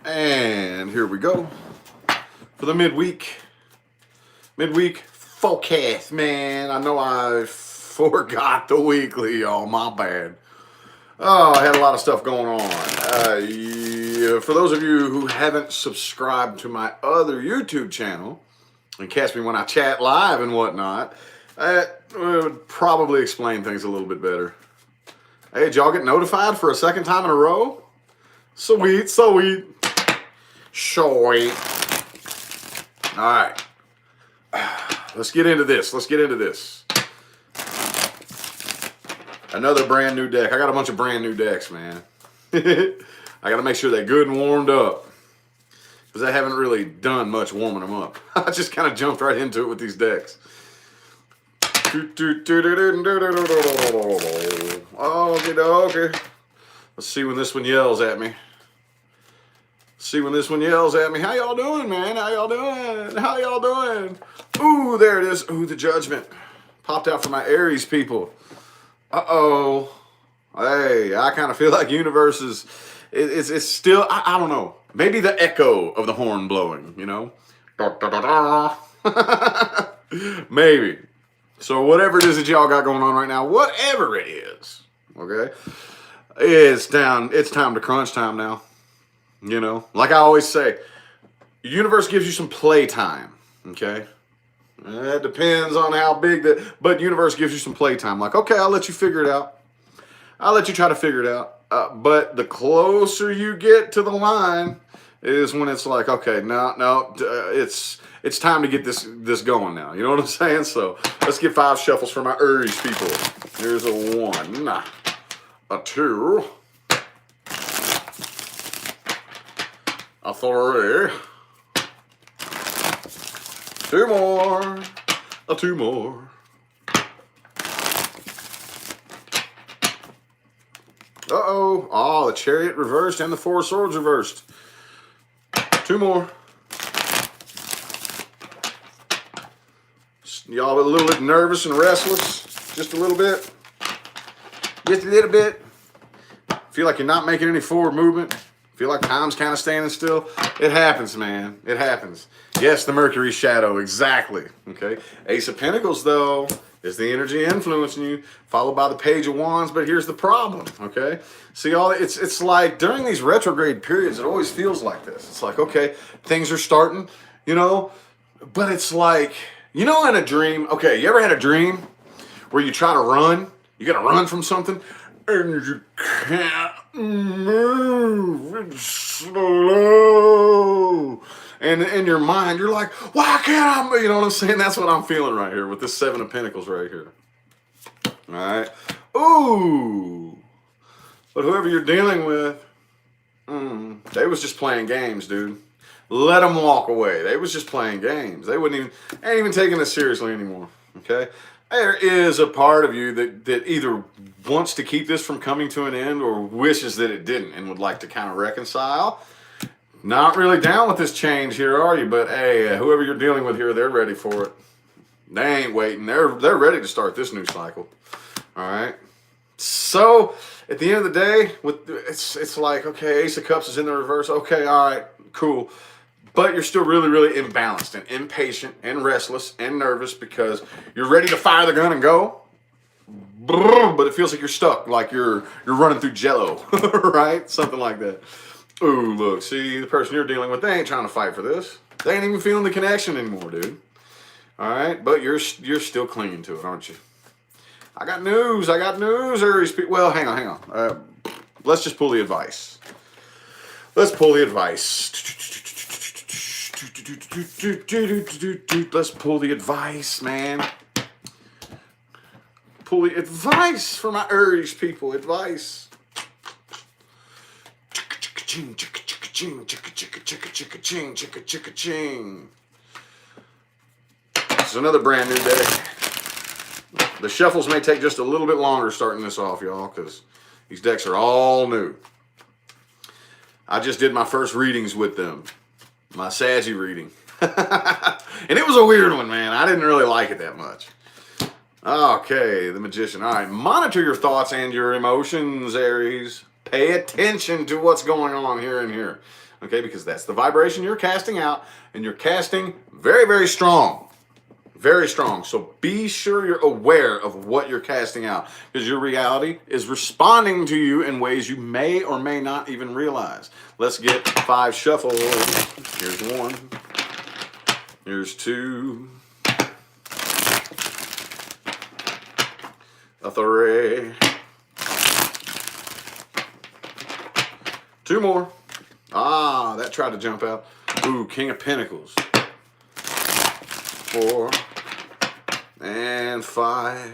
And here we go for the midweek forecast, man. I know I forgot the weekly, y'all. My bad. Oh, I had a lot of stuff going on. Yeah, for those of you who haven't subscribed to my other YouTube channel and catch me when I chat live and whatnot, that would probably explain things a little bit better. Hey, did y'all get notified for a second time in a row? Sweet, sweet. Sweet. All right. Let's get into this. Another brand new deck. I got a bunch of brand new decks, man. I got to make sure they're good and warmed up, because I haven't really done much warming them up. I just kind of jumped right into it with these decks. Okay. Let's see when this one yells at me. How y'all doing, man? How y'all doing? Ooh, there it is. Ooh, the judgment popped out for my Aries people. Uh-oh. Hey, I kind of feel like universe is, it's still, I don't know. Maybe the echo of the horn blowing, you know? Maybe. So whatever it is that y'all got going on right now, whatever it is, okay? It's time to crunch time now. You know, like I always say, the universe gives you some play time, okay? It depends on how big but the universe gives you some play time. Like, okay, I'll let you figure it out. I'll let you try to figure it out. But the closer you get to the line is when it's like, okay, no, it's time to get this going now. You know what I'm saying? So let's get 5 shuffles for my Aries people. Here's a 1, a 2, a 3, 2 more, a 2 more. Uh-oh. Oh, the Chariot reversed and the 4 of Swords reversed. 2 more. Y'all a little bit nervous and restless? Just a little bit? Just a little bit? Feel like you're not making any forward movement? Feel like time's kind of standing still? It happens, man. It happens. Yes, the Mercury shadow, exactly. Okay. Ace of Pentacles, though, is the energy influencing you, followed by the Page of Wands. But here's the problem. Okay. See, it's like during these retrograde periods, it always feels like this. It's like, okay, things are starting, you know, but it's like, you know, in a dream. Okay, you ever had a dream where you try to run? You got to run from something, and you can't move. It's slow. And in your mind, you're like, why can't I? You know what I'm saying? That's what I'm feeling right here with this 7 of Pentacles right here. All right. Ooh. But whoever you're dealing with, they was just playing games, dude. Let them walk away. They was just playing games. They ain't even taking this seriously anymore. Okay? There is a part of you that either wants to keep this from coming to an end or wishes that it didn't and would like to kind of reconcile. Not really down with this change here, are you? But hey, whoever you're dealing with here, they're ready for it. They ain't waiting. They're ready to start this new cycle. All right? So, at the end of the day, it's like, okay, Ace of Cups is in the reverse. Okay, all right, cool. But you're still really, really imbalanced and impatient and restless and nervous because you're ready to fire the gun and go. But it feels like you're stuck, like you're running through jello, right? Something like that. Ooh, look, see, the person you're dealing with, they ain't trying to fight for this. They ain't even feeling the connection anymore, dude. All right? But you're still clinging to it, aren't you? I got news, Aries people. Well, hang on. Let's just pull the advice. Let's pull the advice, man. Pull the advice for my Aries people. Advice. This is another brand new deck. The shuffles may take just a little bit longer starting this off, y'all, because these decks are all new. I just did my first readings with them. My Saggy reading. And it was a weird one, man. I didn't really like it that much. Okay, the Magician. All right, monitor your thoughts and your emotions, Aries. Pay attention to what's going on here and here. okay? Because that's the vibration you're casting out, and you're casting very, very strong. Very strong. So be sure you're aware of what you're casting out, because your reality is responding to you in ways you may or may not even realize. Let's get 5 shuffles. Here's 1. Here's 2. A 3. 2 more. Ah, that tried to jump out. Ooh, King of Pentacles. 4 and 5.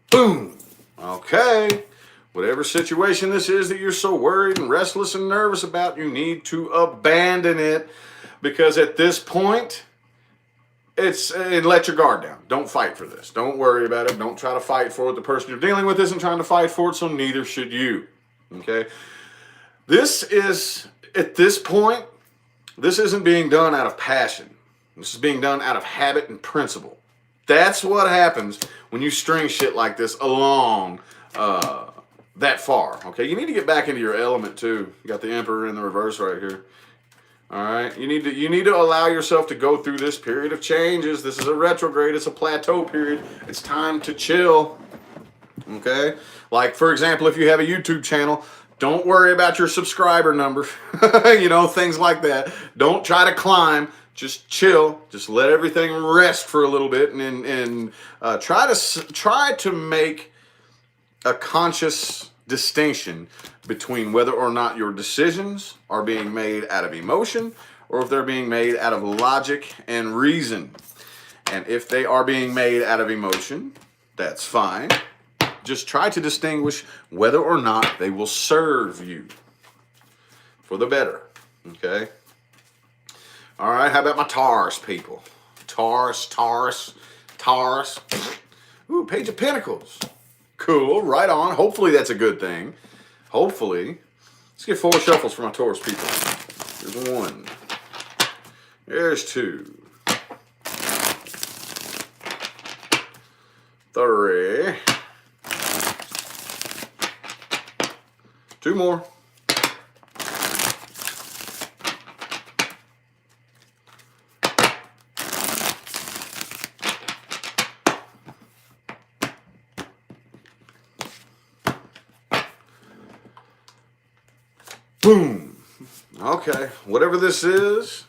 Boom. Okay. Whatever situation this is that you're so worried and restless and nervous about, you need to abandon it, because at this point, let your guard down. Don't fight for this. Don't worry about it. Don't try to fight for it. The person you're dealing with isn't trying to fight for it, so neither should you. Okay? This is, at this point, this isn't being done out of passion. This is being done out of habit and principle. That's what happens when you string shit like this along that far. Okay? You need to get back into your element too. You got the Emperor in the reverse right here. All right, you need to allow yourself to go through this period of changes. This is a retrograde. It's a plateau period. It's time to chill. Okay, like for example, if you have a YouTube channel, don't worry about your subscriber number. You know, things like that. Don't try to climb. Just chill. Just let everything rest for a little bit, and try to make a conscious distinction between whether or not your decisions are being made out of emotion or if they're being made out of logic and reason. And if they are being made out of emotion, that's fine. Just try to distinguish whether or not they will serve you for the better. Okay? All right, how about my Taurus people? Taurus. Ooh, Page of Pentacles. Cool, right on. Hopefully that's a good thing. Hopefully. Let's get 4 shuffles for my Taurus people. There's 1. There's 2. 3. 2 more. Boom. Okay, whatever this is,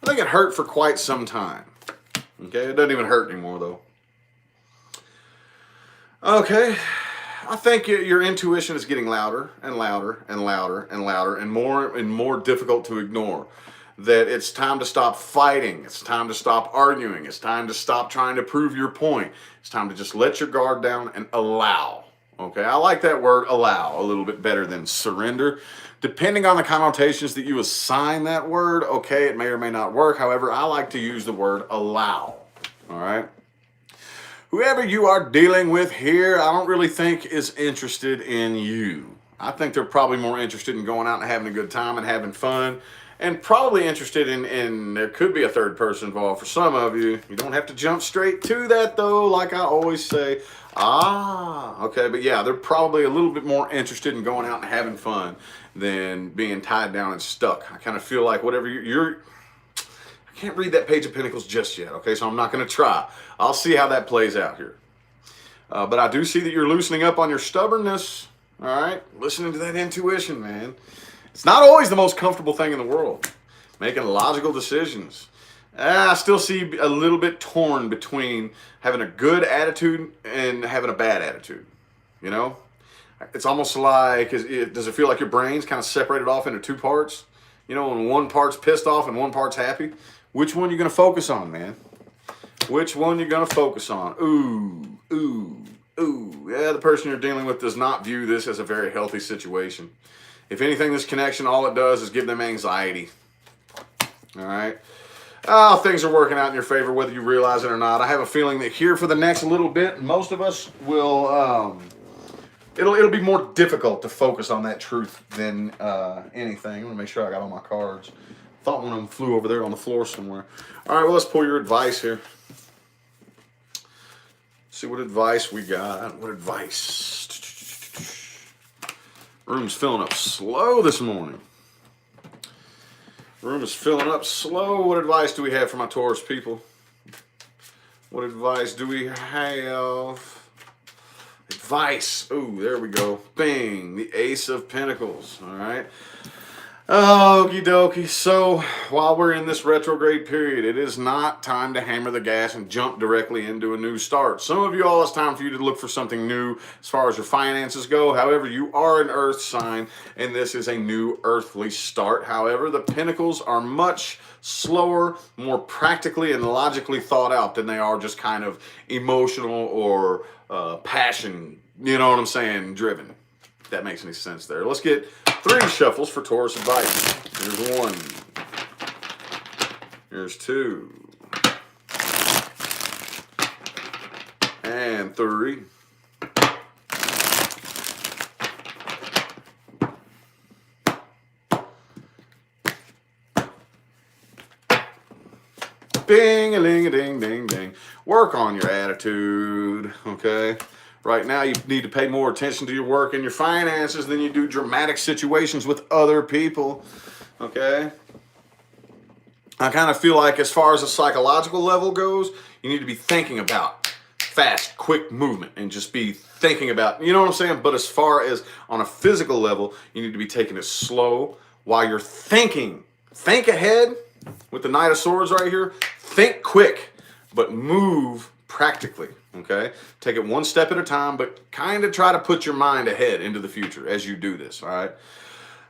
I think it hurt for quite some time. Okay, it doesn't even hurt anymore though. Okay, I think your intuition is getting louder and louder and louder and louder and more difficult to ignore. That it's time to stop fighting. It's time to stop arguing. It's time to stop trying to prove your point. It's time to just let your guard down and allow. Okay, I like that word allow a little bit better than surrender. Depending on the connotations that you assign that word, okay, it may or may not work. However, I like to use the word allow. All right? Whoever you are dealing with here, I don't really think is interested in you. I think they're probably more interested in going out and having a good time and having fun, and probably interested in there could be a third person involved for some of you. You don't have to jump straight to that though, like I always say. Okay, but yeah, they're probably a little bit more interested in going out and having fun than being tied down and stuck. I kind of feel like whatever I can't read that Page of Pentacles just yet, okay, so I'm not going to try. I'll see how that plays out here. But I do see that you're loosening up on your stubbornness, all right? Listening to that intuition, man. It's not always the most comfortable thing in the world, making logical decisions. I still see a little bit torn between having a good attitude and having a bad attitude, you know? It's almost like, does it feel like your brain's kind of separated off into 2 parts? You know, when one part's pissed off and one part's happy? Which one you going to focus on, man? Which one you going to focus on? Ooh. Yeah, the person you're dealing with does not view this as a very healthy situation. If anything, this connection, all it does is give them anxiety. All right? Oh, things are working out in your favor, whether you realize it or not. I have a feeling that here for the next little bit, most of us will, it'll be more difficult to focus on that truth than anything. I'm going to make sure I got all my cards. Thought one of them flew over there on the floor somewhere. All right, well, let's pull your advice here. See what advice we got. What advice? Room's filling up slow this morning. Room is filling up slow. What advice do we have for my Taurus people? What advice do we have? Advice. Ooh, there we go. Bing. The Ace of Pentacles. All right. Okie dokie. So while we're in this retrograde period, it is not time to hammer the gas and jump directly into a new start. Some of you all, it's time for you to look for something new as far as your finances go. However, you are an earth sign and this is a new earthly start. However, the Pentacles are much slower, more practically and logically thought out than they are just kind of emotional or passion, you know what I'm saying, driven. If that makes any sense there. Let's get 3 shuffles for Taurus advice. Here's 1. Here's 2. And 3. Bing-a-ling-a-ding-ding-ding. Work on your attitude, okay? Right now, you need to pay more attention to your work and your finances than you do dramatic situations with other people, okay? I kind of feel like as far as the psychological level goes, you need to be thinking about fast, quick movement and just be thinking about, you know what I'm saying? But as far as on a physical level, you need to be taking it slow while you're thinking. Think ahead with the Knight of Swords right here. Think quick, but move practically. Okay, take it one step at a time, but kind of try to put your mind ahead into the future as you do this. All right.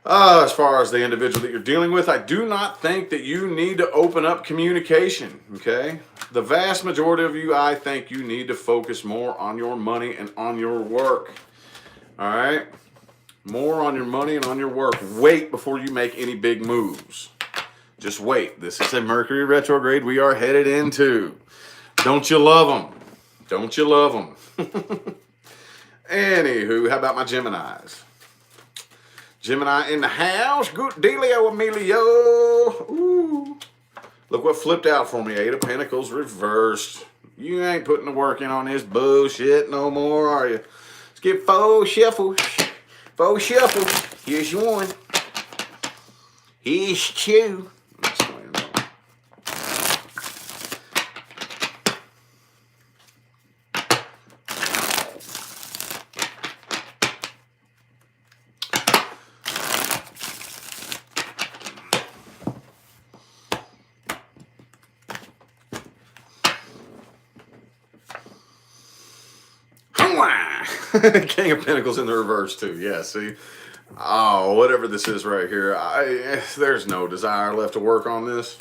As far as the individual that you're dealing with, I do not think that you need to open up communication. Okay, the vast majority of you, I think you need to focus more on your money and on your work. All right, more on your money and on your work. Wait before you make any big moves. Just wait. This is a Mercury retrograde we are headed into. Don't you love them? Don't you love them? Anywho, how about my Geminis? Gemini in the house. Good dealio, Emilio. Ooh. Look what flipped out for me. 8 of Pentacles reversed. You ain't putting the work in on this bullshit no more, are you? Let's get 4 shuffles. 4 shuffles. Here's your 1. Here's 2. King of Pentacles in the reverse too. Yeah, see? Oh, whatever this is right here. There's no desire left to work on this.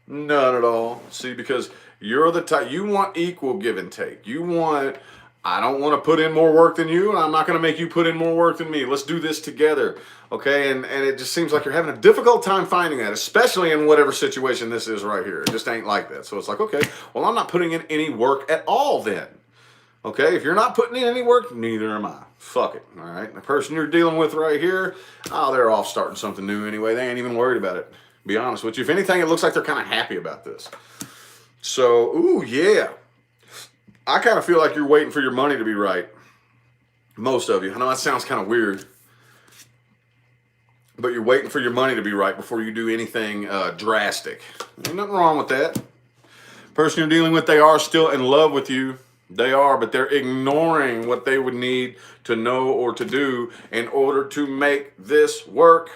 None at all. See, because you're the type, you want equal give and take. You want, I don't want to put in more work than you, and I'm not going to make you put in more work than me. Let's do this together. Okay, and it just seems like you're having a difficult time finding that, especially in whatever situation this is right here. It just ain't like that. So it's like, okay, well, I'm not putting in any work at all then. Okay, if you're not putting in any work, neither am I. Fuck it, all right? The person you're dealing with right here, oh, they're off starting something new anyway. They ain't even worried about it, be honest with you. If anything, it looks like they're kind of happy about this. So, ooh, yeah. I kind of feel like you're waiting for your money to be right. Most of you. I know that sounds kind of weird. But you're waiting for your money to be right before you do anything drastic. Ain't nothing wrong with that. Person you're dealing with, they are still in love with you. They are, but they're ignoring what they would need to know or to do in order to make this work.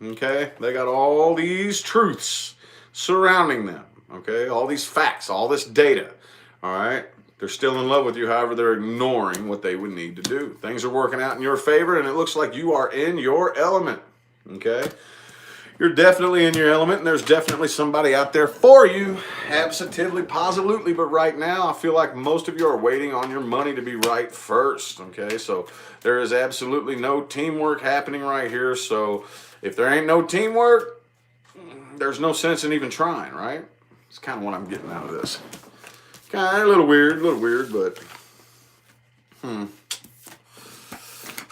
Okay? They got all these truths surrounding them. Okay? All these facts, all this data. All right? They're still in love with you. However, they're ignoring what they would need to do. Things are working out in your favor, and it looks like you are in your element. Okay? You're definitely in your element, and there's definitely somebody out there for you. Absolutely, positively. But right now, I feel like most of you are waiting on your money to be right first. Okay, so there is absolutely no teamwork happening right here. So if there ain't no teamwork, there's no sense in even trying, right? It's kind of what I'm getting out of this. Kind of a little weird, but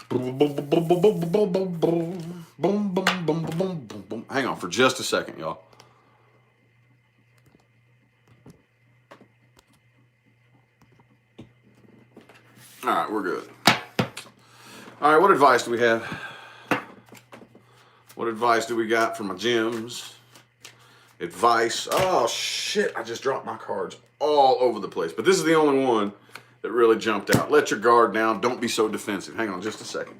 Boom, boom, boom, boom, boom, boom, boom, boom, boom, boom, boom, boom, boom, boom. Hang on for just a second, y'all. All right, we're good. All right, what advice do we have? What advice do we got from my gems? Advice. Oh, shit. I just dropped my cards all over the place. But this is the only one that really jumped out. Let your guard down. Don't be so defensive. Hang on just a second.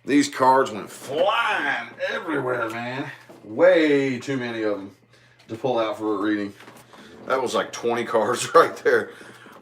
These cards went flying everywhere, man. Way too many of them to pull out for a reading. That was like 20 cards right there.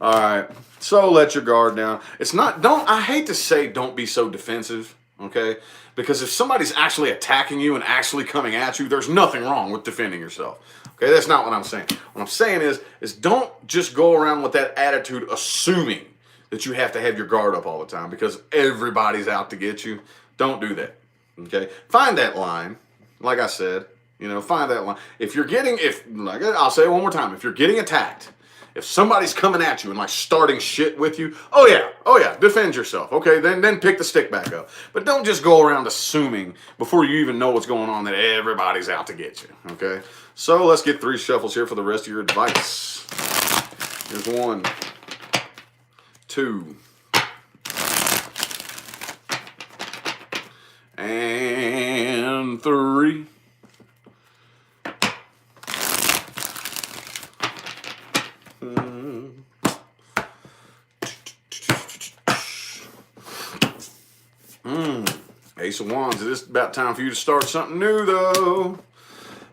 All right. So let your guard down. It's not, I hate to say don't be so defensive, okay? Because if somebody's actually attacking you and actually coming at you, there's nothing wrong with defending yourself. Okay, that's not what I'm saying. What I'm saying is don't just go around with that attitude assuming that you have to have your guard up all the time because everybody's out to get you. Don't do that, okay? Find that line, like I said, find that line. I'll say it one more time. If you're getting attacked, if somebody's coming at you and like starting shit with you, oh yeah, defend yourself. Okay, then pick the stick back up. But don't just go around assuming before you even know what's going on that everybody's out to get you. Okay, so let's get 3 shuffles here for the rest of your advice. Here's 1, 2, and 3. Ace of Wands. It is about time for you to start something new, though.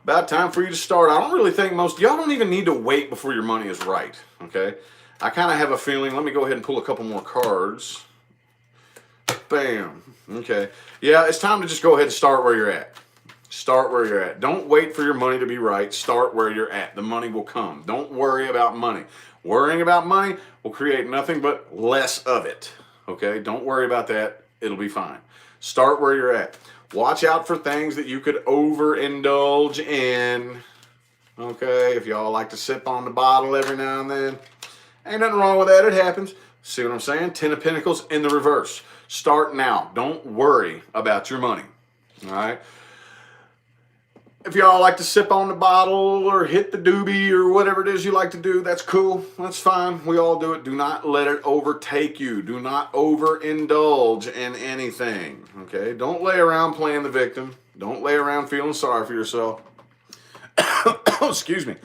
About time for you to start. I don't really think most y'all don't even need to wait before your money is right. Okay, I kind of have a feeling. Let me go ahead and pull a couple more cards. Bam. Okay. Yeah, it's time to just go ahead and start where you're at. Start where you're at. Don't wait for your money to be right. Start where you're at. The money will come. Don't worry about money. Worrying about money will create nothing but less of it. Okay? Don't worry about that. It'll be fine. Start where you're at. Watch out for things that you could overindulge in. Okay? If y'all like to sip on the bottle every now and then, ain't nothing wrong with that. It happens. See what I'm saying? 10 of Pentacles in the reverse. Start now. Don't worry about your money. All right? If y'all like to sip on the bottle or hit the doobie or whatever it is you like to do, that's cool. That's fine. We all do it. Do not let it overtake you. Do not overindulge in anything. Okay? Don't lay around playing the victim. Don't lay around feeling sorry for yourself. Excuse me.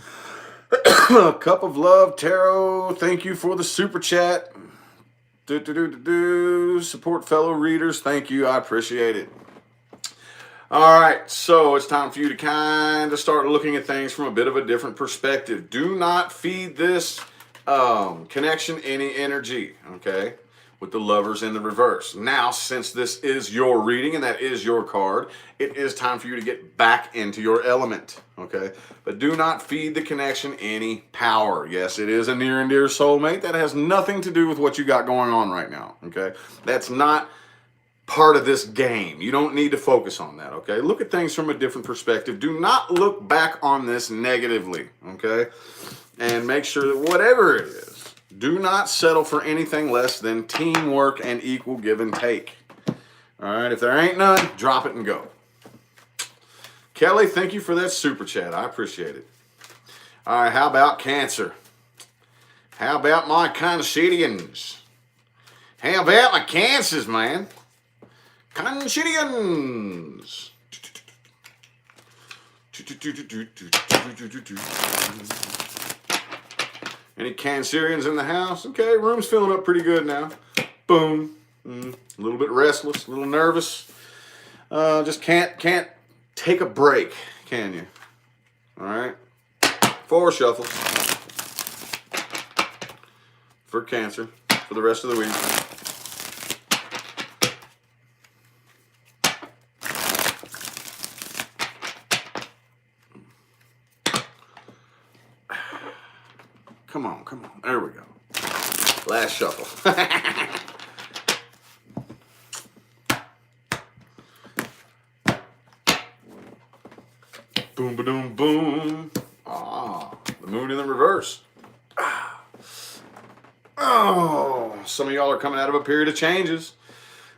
Cup of Love Tarot. Thank you for the super chat. Support fellow readers. Thank you. I appreciate it. All right, so it's time for you to kind of start looking at things from a bit of a different perspective. Do not feed this connection any energy, okay, with the Lovers in the reverse. Now, since this is your reading and that is your card, it is time for you to get back into your element, okay? But do not feed the connection any power. Yes, it is a near and dear soulmate. That has nothing to do with what you got going on right now, okay? That's not part of this game. You don't need to focus on that, okay? Look at things from a different perspective. Do not look back on this negatively, okay? And make sure that whatever it is, do not settle for anything less than teamwork and equal give and take. All right, if there ain't none, drop it and go. Kelly, thank you for that super chat. I appreciate it. All right, how about Cancer? How about my Cancerians? How about my Cancers, man? Cancerians. Any Cancerians in the house? Okay, room's filling up pretty good now. Boom. A little bit restless, a little nervous. Just can't take a break, can you? All right. 4 shuffles for Cancer for the rest of the week. Come on. There we go. Last shuffle. Boom, ba-doom, boom. Ah, the moon in the reverse. Oh, some of y'all are coming out of a period of changes.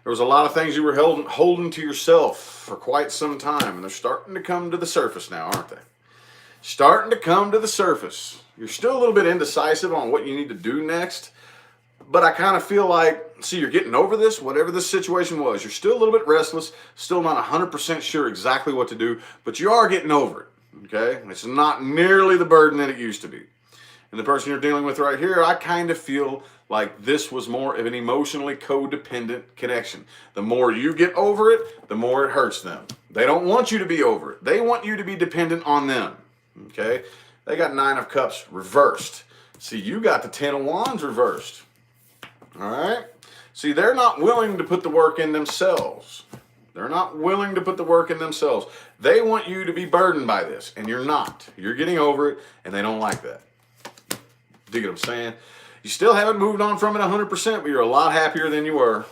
There was a lot of things you were holding to yourself for quite some time, and they're starting to come to the surface now, aren't they? Starting to come to the surface. You're still a little bit indecisive on what you need to do next, But I kind of feel like, see, you're getting over this, whatever this situation was. You're still a little bit restless, still not 100% sure exactly what to do, but you are getting over it, okay? It's not nearly the burden that it used to be. And the person you're dealing with right here, I kind of feel like this was more of an emotionally codependent connection. The more you get over it, the more it hurts them. They don't want you to be over it. They want you to be dependent on them, okay? They got 9 of Cups reversed. See, you got the 10 of Wands reversed. All right? See, they're not willing to put the work in themselves. They're not willing to put the work in themselves. They want you to be burdened by this, and you're not. You're getting over it, and they don't like that. Dig what I'm saying? You still haven't moved on from it 100%, but you're a lot happier than you were.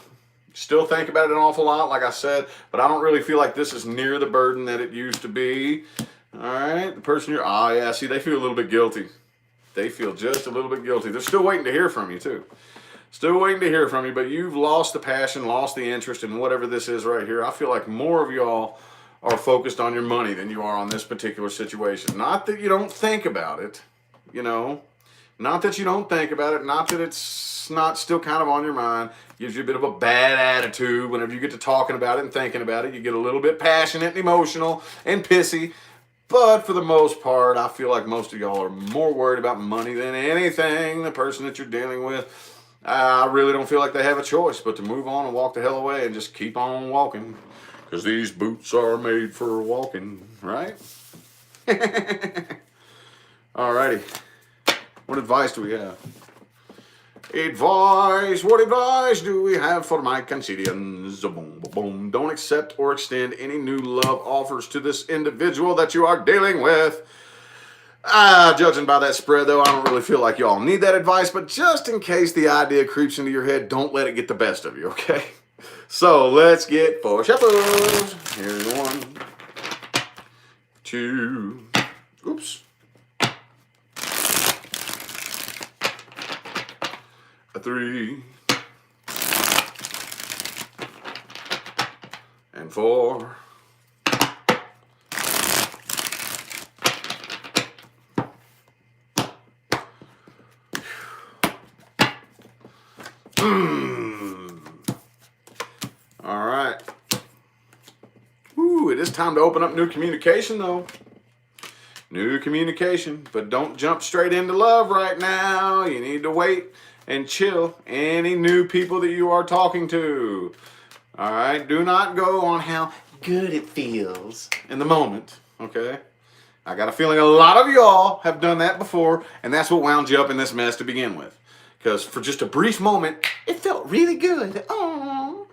Still think about it an awful lot, like I said, but I don't really feel like this is near the burden that it used to be. All right? The person you're, yeah, see, they feel a little bit guilty. They feel just a little bit guilty. They're still waiting to hear from you, too. Still waiting to hear from you, but you've lost the passion, lost the interest in whatever this is right here. I feel like more of y'all are focused on your money than you are on this particular situation. Not that you don't think about it, you know. Not that you don't think about it. Not that it's not still kind of on your mind. Gives you a bit of a bad attitude whenever you get to talking about it and thinking about it. You get a little bit passionate and emotional and pissy. But for the most part, I feel like most of y'all are more worried about money than anything. The person that you're dealing with, I really don't feel like they have a choice but to move on and walk the hell away and just keep on walking. Because these boots are made for walking, right? Alrighty. What advice do we have? Advice. What advice do we have for my Cancerians? Boom, boom. Don't accept or extend any new love offers to this individual that you are dealing with. Judging by that spread, though, I don't really feel like y'all need that advice, but just in case the idea creeps into your head, don't let it get the best of you, okay? So let's get 4 shuffles. Here's 1, 2, oops, a 3, and 4. All right. Ooh, it is time to open up new communication, though. New communication, but don't jump straight into love right now. You need to wait and chill any new people that you are talking to. All right? Do not go on how good it feels in the moment, okay? I got a feeling a lot of y'all have done that before, and that's what wound you up in this mess to begin with. Because for just a brief moment, it felt really good. Oh,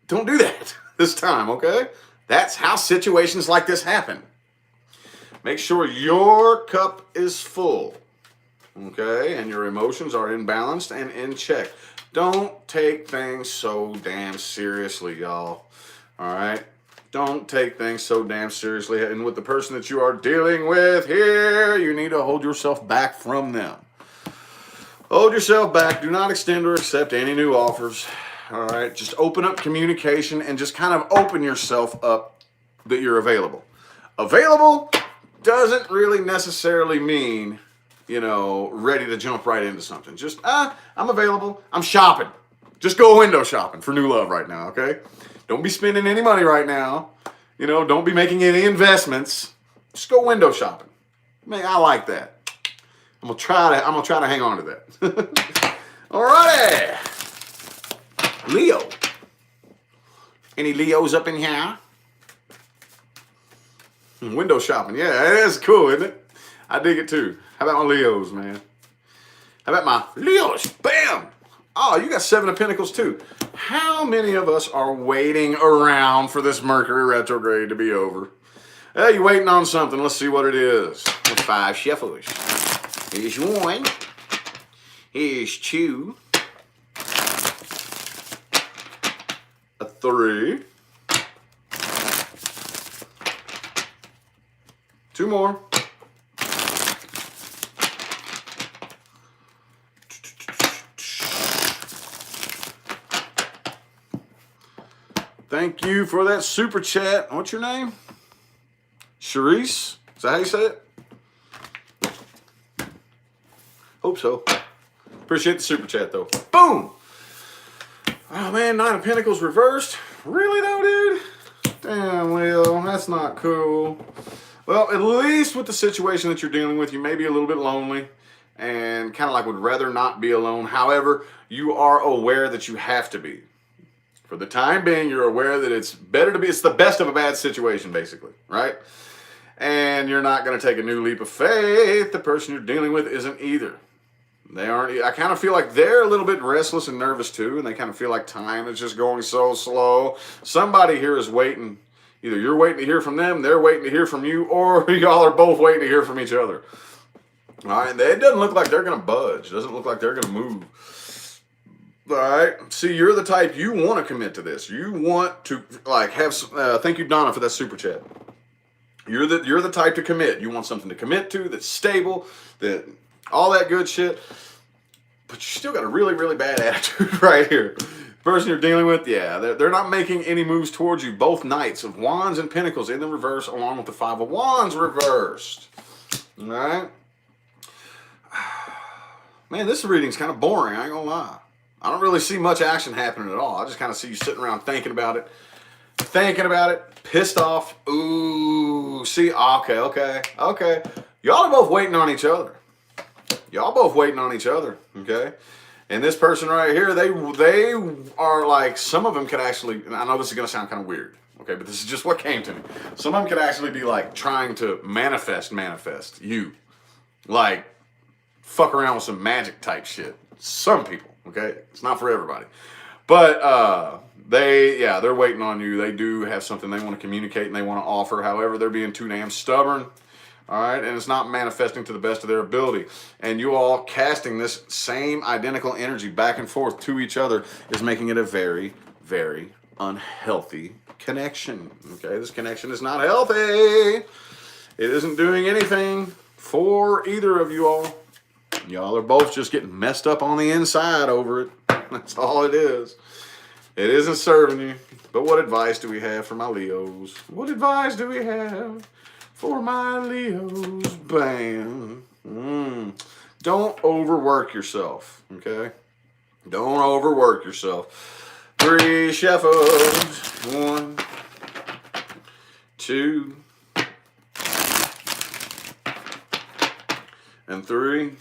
don't do that this time, okay? That's how situations like this happen. Make sure your cup is full, okay? And your emotions are imbalanced and in check. Don't take things so damn seriously, y'all. All right? Don't take things so damn seriously. And with the person that you are dealing with here, you need to hold yourself back from them. Hold yourself back. Do not extend or accept any new offers. All right? Just open up communication and just kind of open yourself up that you're available. Available doesn't really necessarily mean, you know, ready to jump right into something. Just, I'm available. I'm shopping. Just go window shopping for new love right now, okay? Don't be spending any money right now. You know, don't be making any investments. Just go window shopping. Man, I like that. I'm gonna try to hang on to that. Alrighty. Leo. Any Leos up in here? Window shopping. Yeah, it is cool, isn't it? I dig it too. How about my Leos, man? How about my Leos? Bam! Oh, you got 7 of Pentacles too. How many of us are waiting around for this Mercury retrograde to be over? You waiting on something. Let's see what it is. With 5 shuffles. Here's 1. Here's 2. A 3. 2 more. Thank you for that super chat. What's your name? Charisse? Is that how you say it? Hope so. Appreciate the super chat, though. Boom! Oh, man, Nine of Pentacles reversed. Really, though, dude? Damn, Leo, that's not cool. Well, at least with the situation that you're dealing with, you may be a little bit lonely and kind of like would rather not be alone. However, you are aware that you have to be. For the time being, you're aware that it's better to be, it's the best of a bad situation, basically, right? And you're not going to take a new leap of faith. The person you're dealing with isn't either. They aren't, I kind of feel like they're a little bit restless and nervous too, and they kind of feel like time is just going so slow. Somebody here is waiting. Either you're waiting to hear from them, they're waiting to hear from you, or y'all are both waiting to hear from each other. All right, it doesn't look like they're going to budge. It doesn't look like they're going to move. All right. See, you're the type, you want to commit to this. You want to like have. Thank you, Donna, for that super chat. You're the type to commit. You want something to commit to that's stable, that all that good shit. But you still got a really, really bad attitude right here. The person you're dealing with, yeah, they're not making any moves towards you. Both Knights of Wands and Pentacles in the reverse, along with the Five of Wands reversed. All right. Man, this reading's kind of boring. I ain't gonna lie. I don't really see much action happening at all. I just kind of see you sitting around thinking about it, pissed off. Ooh, see, okay. Y'all are both waiting on each other. Okay? And this person right here, they are like, some of them could actually, and I know this is going to sound kind of weird, okay, but this is just what came to me. Some of them could actually be like trying to manifest you. Like, fuck around with some magic type shit. Some people. Okay, it's not for everybody, but they're waiting on you. They do have something they want to communicate and they want to offer. However, they're being too damn stubborn. All right, and it's not manifesting to the best of their ability. And you all casting this same identical energy back and forth to each other is making it a very, very unhealthy connection. Okay, this connection is not healthy. It isn't doing anything for either of you all. Y'all are both just getting messed up on the inside over it. That's all it is. It isn't serving you. But what advice do we have for my Leos? What advice do we have for my Leos? Bam. Don't overwork yourself, okay? Don't overwork yourself. 3 shuffles. 1, 2, and 3.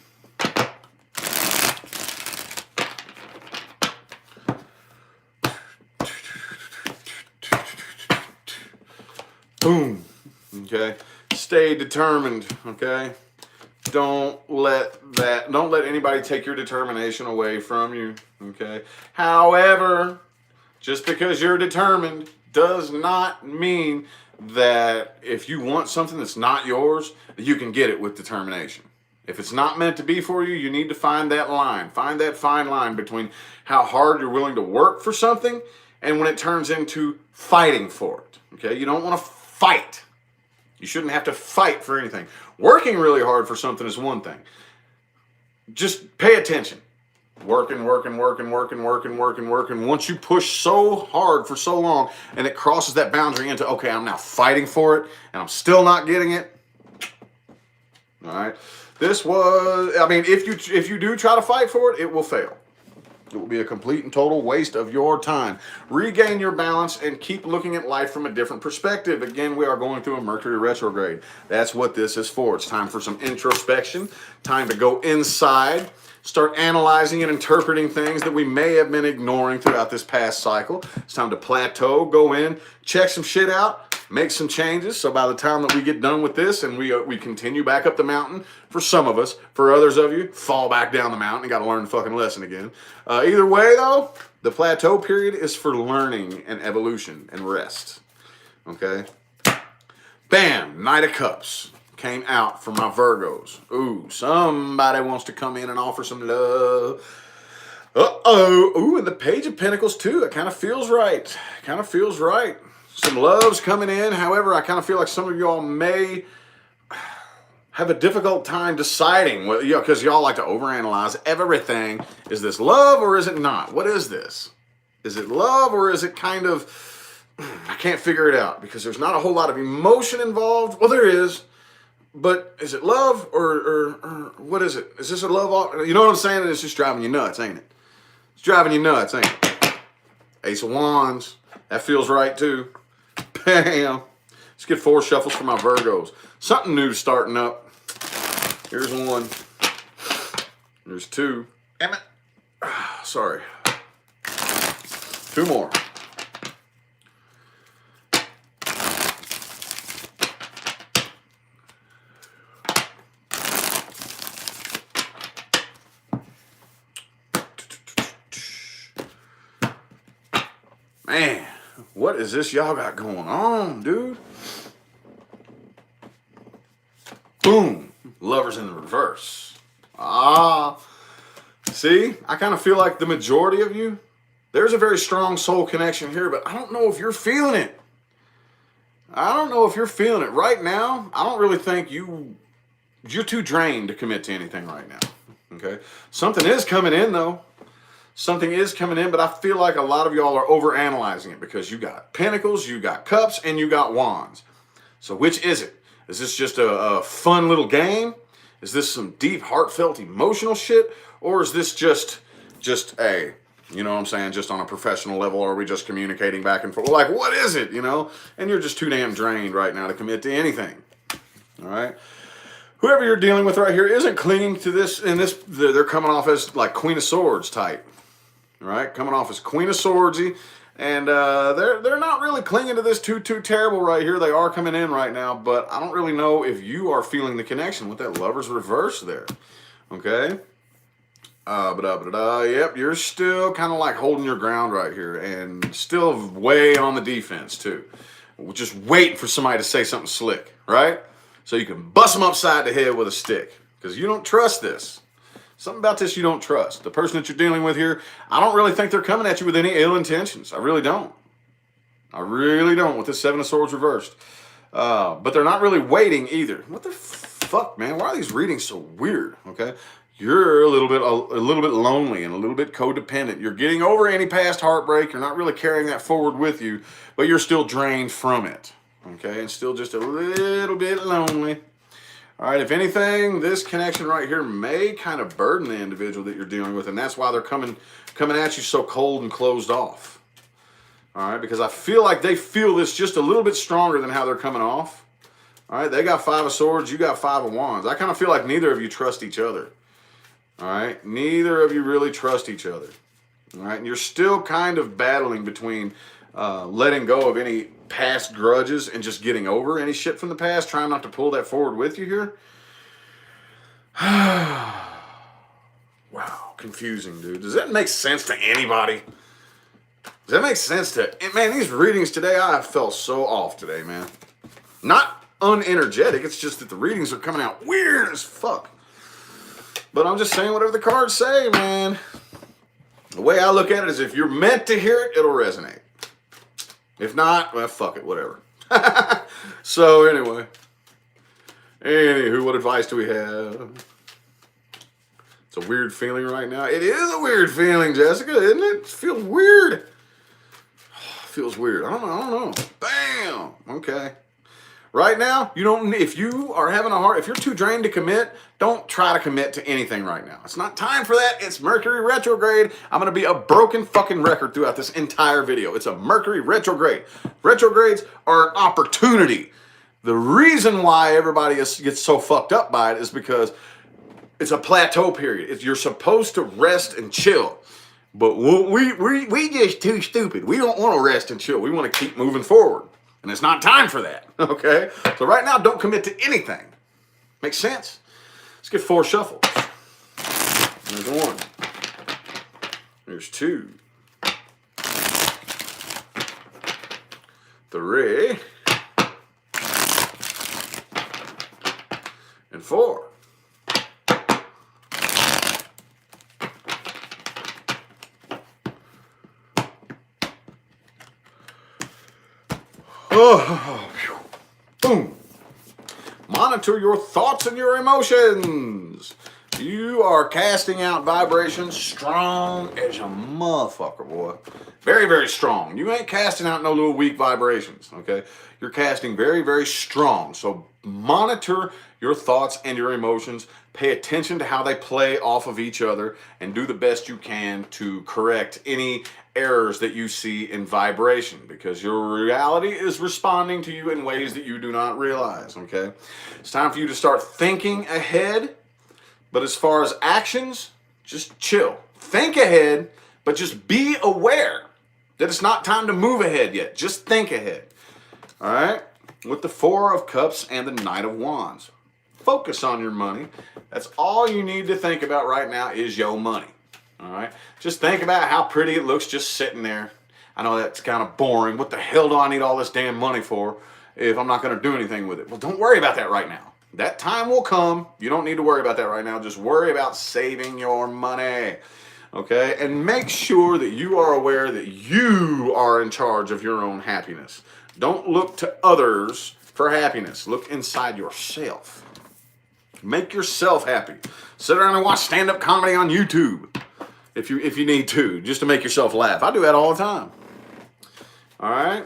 Boom. Okay. Stay determined. Okay. Don't let anybody take your determination away from you. Okay. However, just because you're determined does not mean that if you want something that's not yours, you can get it with determination. If it's not meant to be for you, you need to find that line. Find that fine line between how hard you're willing to work for something and when it turns into fighting for it. Okay. You don't want to fight. You shouldn't have to fight for anything. Working really hard for something is one thing. Just pay attention. Working. Once you push so hard for so long and it crosses that boundary into, okay, I'm now fighting for it and I'm still not getting it. All right. This was, I mean, if you do try to fight for it, it will fail. It will be a complete and total waste of your time. Regain your balance and keep looking at life from a different perspective. Again, we are going through a Mercury retrograde. That's what this is for. It's time for some introspection, time to go inside, start analyzing and interpreting things that we may have been ignoring throughout this past cycle. It's time to plateau, go in, check some shit out, make some changes. So by the time that we get done with this and we continue back up the mountain, for some of us, for others of you, fall back down the mountain and got to learn the fucking lesson again. Either way, though, the plateau period is for learning and evolution and rest. Okay? Bam! Knight of Cups came out for my Virgos. Ooh, somebody wants to come in and offer some love. Uh-oh. Ooh, and the Page of Pentacles, too. It kind of feels right. Some love's coming in. However, I kind of feel like some of y'all may have a difficult time deciding, because y'all like to overanalyze everything. Is this love or is it not? What is this? Is it love or is it kind of, I can't figure it out because there's not a whole lot of emotion involved. Well, there is, But is it love or what is it? Is this a love? You know what I'm saying? It's just driving you nuts, ain't it? It's driving you nuts, ain't it? Ace of Wands. That feels right too. Bam. Let's get 4 shuffles for my Virgos. Something new starting up. Here's 1. There's 2. Damn it. Sorry. 2 more. Man, what is this y'all got going on, dude? Boom. Lovers in the reverse. See? I kind of feel like the majority of you, there's a very strong soul connection here, but I don't know if you're feeling it. I don't know if you're feeling it. Right now, I don't really think you're too drained to commit to anything right now. Okay? Something is coming in, though. Something is coming in, but I feel like a lot of y'all are overanalyzing it because you got Pentacles, you got Cups, and you got Wands. So which is it? Is this just a fun little game? Is this some deep, heartfelt, emotional shit? Or is this just a, you know what I'm saying, just on a professional level, or are we just communicating back and forth? Like, what is it, you know? And you're just too damn drained right now to commit to anything. All right? Whoever you're dealing with right here isn't clinging to this, and they're coming off as like Queen of Swords type. All right? Coming off as Queen of Swordsy. And they're not really clinging to this too terrible right here. They are coming in right now, but I don't really know if you are feeling the connection with that Lover's reverse there. Okay? Yep, you're still kind of like holding your ground right here and still way on the defense too. Just waiting for somebody to say something slick, right? So you can bust them upside the head with a stick because you don't trust this. Something about this you don't trust. The person that you're dealing with here, I don't really think they're coming at you with any ill intentions. I really don't. I really don't with this 7 of Swords reversed. But they're not really waiting either. What the fuck, man? Why are these readings so weird? Okay, you're a little bit lonely and a little bit codependent. You're getting over any past heartbreak. You're not really carrying that forward with you, but you're still drained from it. Okay, and still just a little bit lonely. All right, if anything, this connection right here may kind of burden the individual that you're dealing with, and that's why they're coming at you so cold and closed off. All right, because I feel like they feel this just a little bit stronger than how they're coming off. All right, they got 5 of Swords, you got 5 of Wands. I kind of feel like neither of you trust each other. All right, neither of you really trust each other. All right, and you're still kind of battling between letting go of any past grudges and just getting over any shit from the past, trying not to pull that forward with you here. Wow, confusing, dude. Does that make sense to anybody? Does that make sense to... Man, these readings today, I felt so off today, man. Not unenergetic, it's just that the readings are coming out weird as fuck. But I'm just saying whatever the cards say, man. The way I look at it is if you're meant to hear it, it'll resonate. If not, well, fuck it, whatever. So, anyway. Anywho, what advice do we have? It's a weird feeling right now. It is a weird feeling, Jessica, isn't it? It feels weird. It feels weird. I don't know. Bam! Okay. Right now, you don't. If you are having a hard, if you're too drained to commit, don't try to commit to anything right now. It's not time for that. It's Mercury retrograde. I'm gonna be a broken fucking record throughout this entire video. It's a Mercury retrograde. Retrogrades are an opportunity. The reason why everybody gets so fucked up by it is because it's a plateau period. You're supposed to rest and chill. But we just too stupid. We don't want to rest and chill. We want to keep moving forward. And it's not time for that, okay? So right now, don't commit to anything. Makes sense? Let's get 4 shuffles. There's 1. There's 2. 3. And 4. Oh, boom. Monitor your thoughts and your emotions. You are casting out vibrations strong as a motherfucker, boy. Very, very strong. You ain't casting out no little weak vibrations, okay? You're casting very, very strong. So monitor your thoughts and your emotions. Pay attention to how they play off of each other and do the best you can to correct any errors that you see in vibration, because your reality is responding to you in ways that you do not realize, okay? It's time for you to start thinking ahead, but as far as actions, just chill. Think ahead, but just be aware that it's not time to move ahead yet. Just think ahead, all right? With the Four of Cups and the Knight of Wands. Focus on your money. That's all you need to think about right now is your money. All right? Just think about how pretty it looks just sitting there. I know that's kind of boring. What the hell do I need all this damn money for if I'm not going to do anything with it? Well, don't worry about that right now. That time will come. You don't need to worry about that right now. Just worry about saving your money. Okay? And make sure that you are aware that you are in charge of your own happiness. Don't look to others for happiness. Look inside yourself. Make yourself happy. Sit around and watch stand-up comedy on YouTube if you need to, just to make yourself laugh. I do that all the time. All right?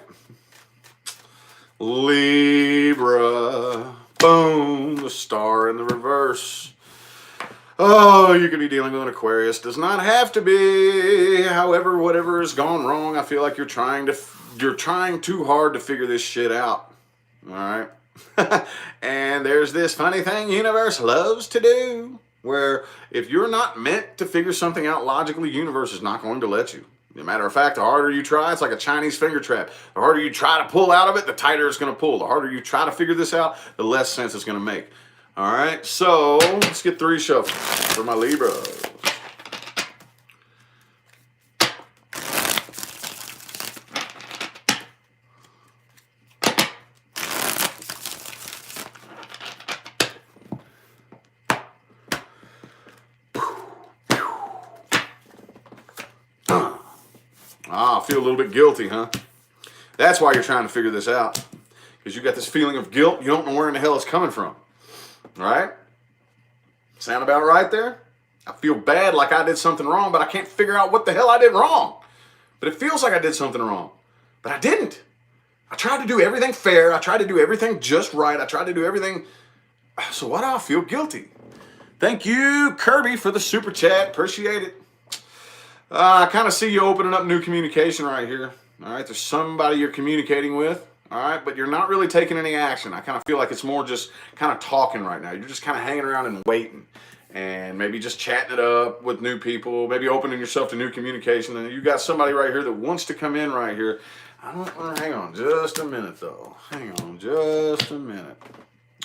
Libra. Boom. The star in the reverse. Oh, you could be dealing with an Aquarius. Does not have to be. However, whatever has gone wrong, I feel like you're trying too hard to figure this shit out. All right? And there's this funny thing universe loves to do, where if you're not meant to figure something out logically, universe is not going to let you. As a matter of fact, the harder you try, it's like a Chinese finger trap. The harder you try to pull out of it, the tighter it's going to pull. The harder you try to figure this out, the less sense it's going to make. All right, so let's get 3 shuffles for my Libra. I feel a little bit guilty, huh? That's why you're trying to figure this out. Because you got this feeling of guilt. You don't know where in the hell it's coming from. All right? Sound about right there? I feel bad like I did something wrong, but I can't figure out what the hell I did wrong. But it feels like I did something wrong. But I didn't. I tried to do everything fair. I tried to do everything just right. I tried to do everything. So why do I feel guilty? Thank you, Kirby, for the super chat. Appreciate it. I kind of see you opening up new communication right here. All right, there's somebody you're communicating with. All right, but you're not really taking any action. I kind of feel like it's more just kind of talking right now. You're just kind of hanging around and waiting, and maybe just chatting it up with new people, maybe opening yourself to new communication. And you got somebody right here that wants to come in right here. Hang on just a minute, though. Hang on just a minute.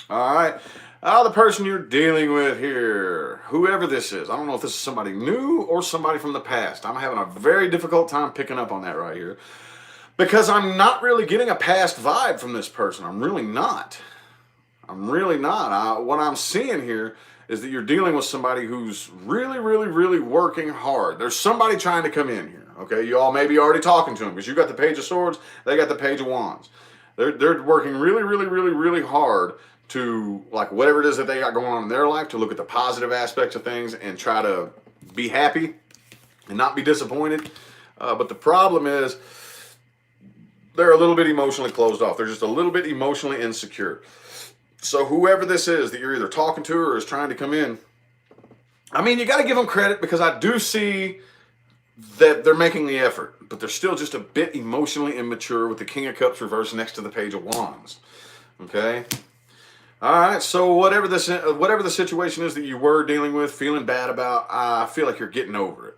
All right. The person you're dealing with here, whoever this is, I don't know if this is somebody new or somebody from the past. I'm having a very difficult time picking up on that right here, because I'm not really getting a past vibe from this person. I'm really not. What I'm seeing here is that you're dealing with somebody who's really, really, really working hard. There's somebody trying to come in here, okay? You all may be already talking to them, because you got the Page of Swords, they got the Page of Wands. They're working really, really, really, really hard to, like, whatever it is that they got going on in their life, to look at the positive aspects of things and try to be happy and not be disappointed. But the problem is they're a little bit emotionally closed off. They're just a little bit emotionally insecure. So whoever this is that you're either talking to or is trying to come in, I mean, you got to give them credit, because I do see that they're making the effort, but they're still just a bit emotionally immature with the King of Cups reversed next to the Page of Wands. Okay? All right, so whatever the situation is that you were dealing with, feeling bad about, I feel like you're getting over it.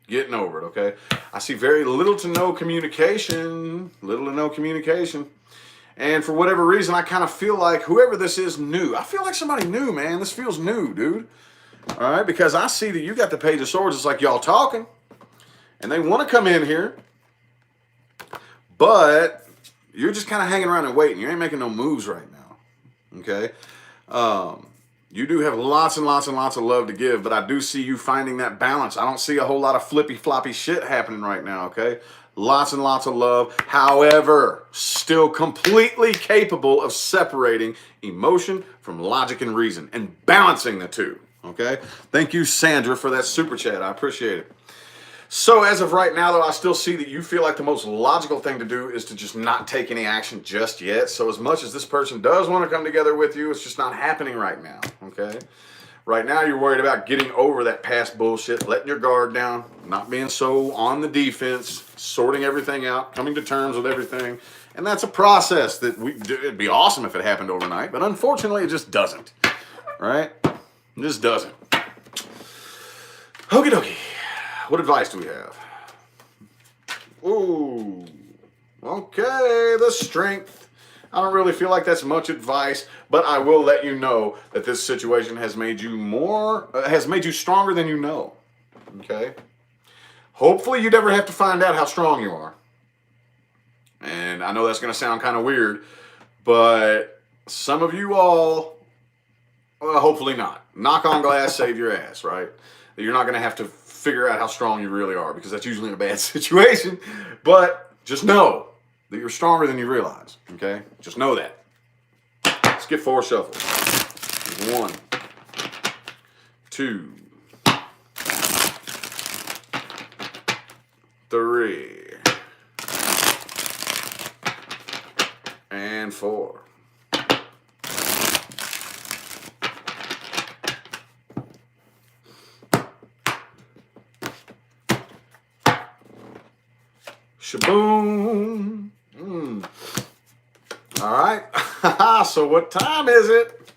Getting over it, okay? I see very little to no communication. And for whatever reason, I kind of feel like whoever this is new. I feel like somebody new, man. This feels new, dude. All right, because I see that you got the Page of Swords. It's like y'all talking, and they want to come in here, but you're just kind of hanging around and waiting. You ain't making no moves right now. Okay, you do have lots and lots and lots of love to give, but I do see you finding that balance. I don't see a whole lot of flippy floppy shit happening right now. Okay, lots and lots of love. However, still completely capable of separating emotion from logic and reason and balancing the two. Okay, thank you, Sandra, for that super chat. I appreciate it. So as of right now, though, I still see that you feel like the most logical thing to do is to just not take any action just yet. So as much as this person does want to come together with you, it's just not happening right now, okay? Right now, you're worried about getting over that past bullshit, letting your guard down, not being so on the defense, sorting everything out, coming to terms with everything. And that's a process that it'd be awesome if it happened overnight, but unfortunately, it just doesn't, right? It just doesn't. Okie dokie. What advice do we have? Ooh, okay, the Strength. I don't really feel like that's much advice, but I will let you know that this situation has made you stronger than you know. Okay? Hopefully you never have to find out how strong you are. And I know that's going to sound kind of weird, but some of you all, well, hopefully not. Knock on glass, save your ass, right? You're not going to have to figure out how strong you really are, because that's usually in a bad situation. But just know that you're stronger than you realize, okay? Just know that. Let's get 4 shuffles. 1, 2, 3, and 4. Shaboom. All right. So what time is it?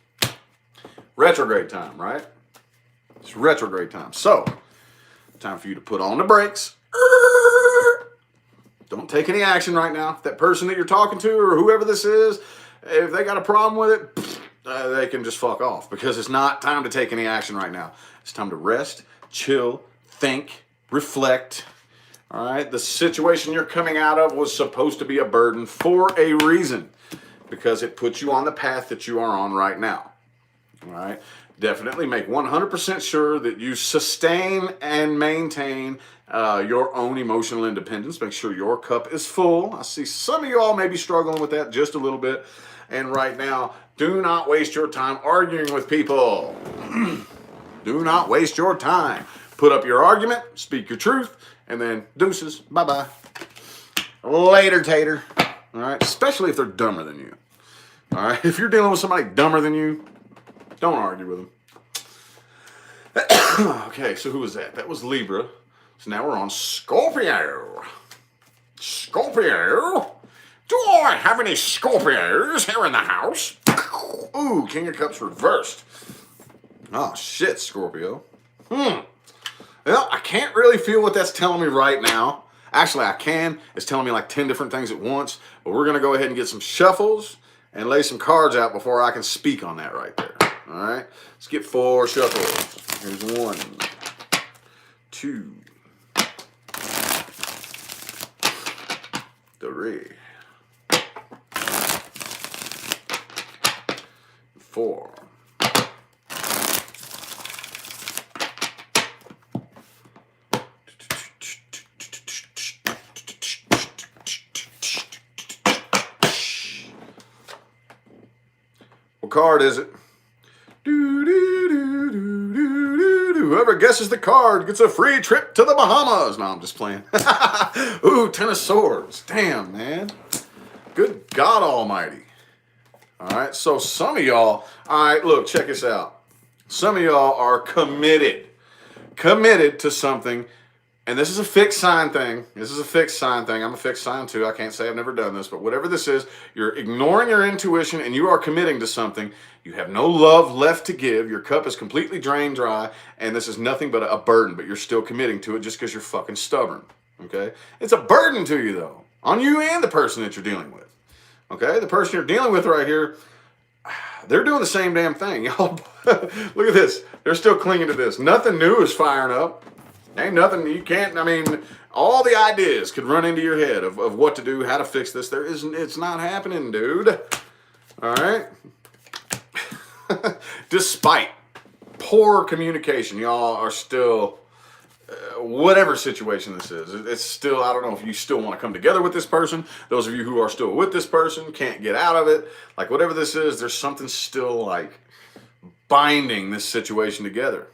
Retrograde time, right? It's retrograde time. So, time for you to put on the brakes. Don't take any action right now. If that person that you're talking to or whoever this is, if they got a problem with it, they can just fuck off, because it's not time to take any action right now. It's time to rest, chill, think, reflect. All right, the situation you're coming out of was supposed to be a burden for a reason, because it puts you on the path that you are on right now. All right, definitely make 100% sure that you sustain and maintain your own emotional independence. Make sure your cup is full. I see some of you all may be struggling with that just a little bit. And right now, do not waste your time arguing with people. Do not waste your time. Put up your argument, speak your truth, and then deuces, bye-bye. Later, tater. All right, especially if they're dumber than you. All right, if you're dealing with somebody dumber than you, don't argue with them. Okay, so who was that? That was Libra. So now we're on Scorpio. Scorpio? Do I have any Scorpios here in the house? Ooh, King of Cups reversed. Oh, shit, Scorpio. Well, I can't really feel what that's telling me right now. Actually, I can. It's telling me like 10 different things at once. But we're going to go ahead and get some shuffles and lay some cards out before I can speak on that right there. All right? Let's get 4 shuffles. Here's 1, 2, 3, 4. What card is it? Whoever guesses the card gets a free trip to the Bahamas. No, I'm just playing. Ooh, 10 of Swords. Damn, man. Good God Almighty. All right, so some of y'all, all right, look, check this out. Some of y'all are committed to something, and this is a fixed sign thing. This is a fixed sign thing. I'm a fixed sign too. I can't say I've never done this, but whatever this is, you're ignoring your intuition and you are committing to something. You have no love left to give. Your cup is completely drained dry, and this is nothing but a burden, but you're still committing to it just because you're fucking stubborn, okay? It's a burden to you, though, on you and the person that you're dealing with, okay? The person you're dealing with right here, they're doing the same damn thing. Y'all, look at this. They're still clinging to this. Nothing new is firing up. Ain't nothing, you can't, I mean, all the ideas could run into your head of what to do, how to fix this. It's not happening, dude. All right? Despite poor communication, y'all are still, whatever situation this is, it's still, I don't know if you still want to come together with this person. Those of you who are still with this person can't get out of it. Like, whatever this is, there's something still, like, binding this situation together.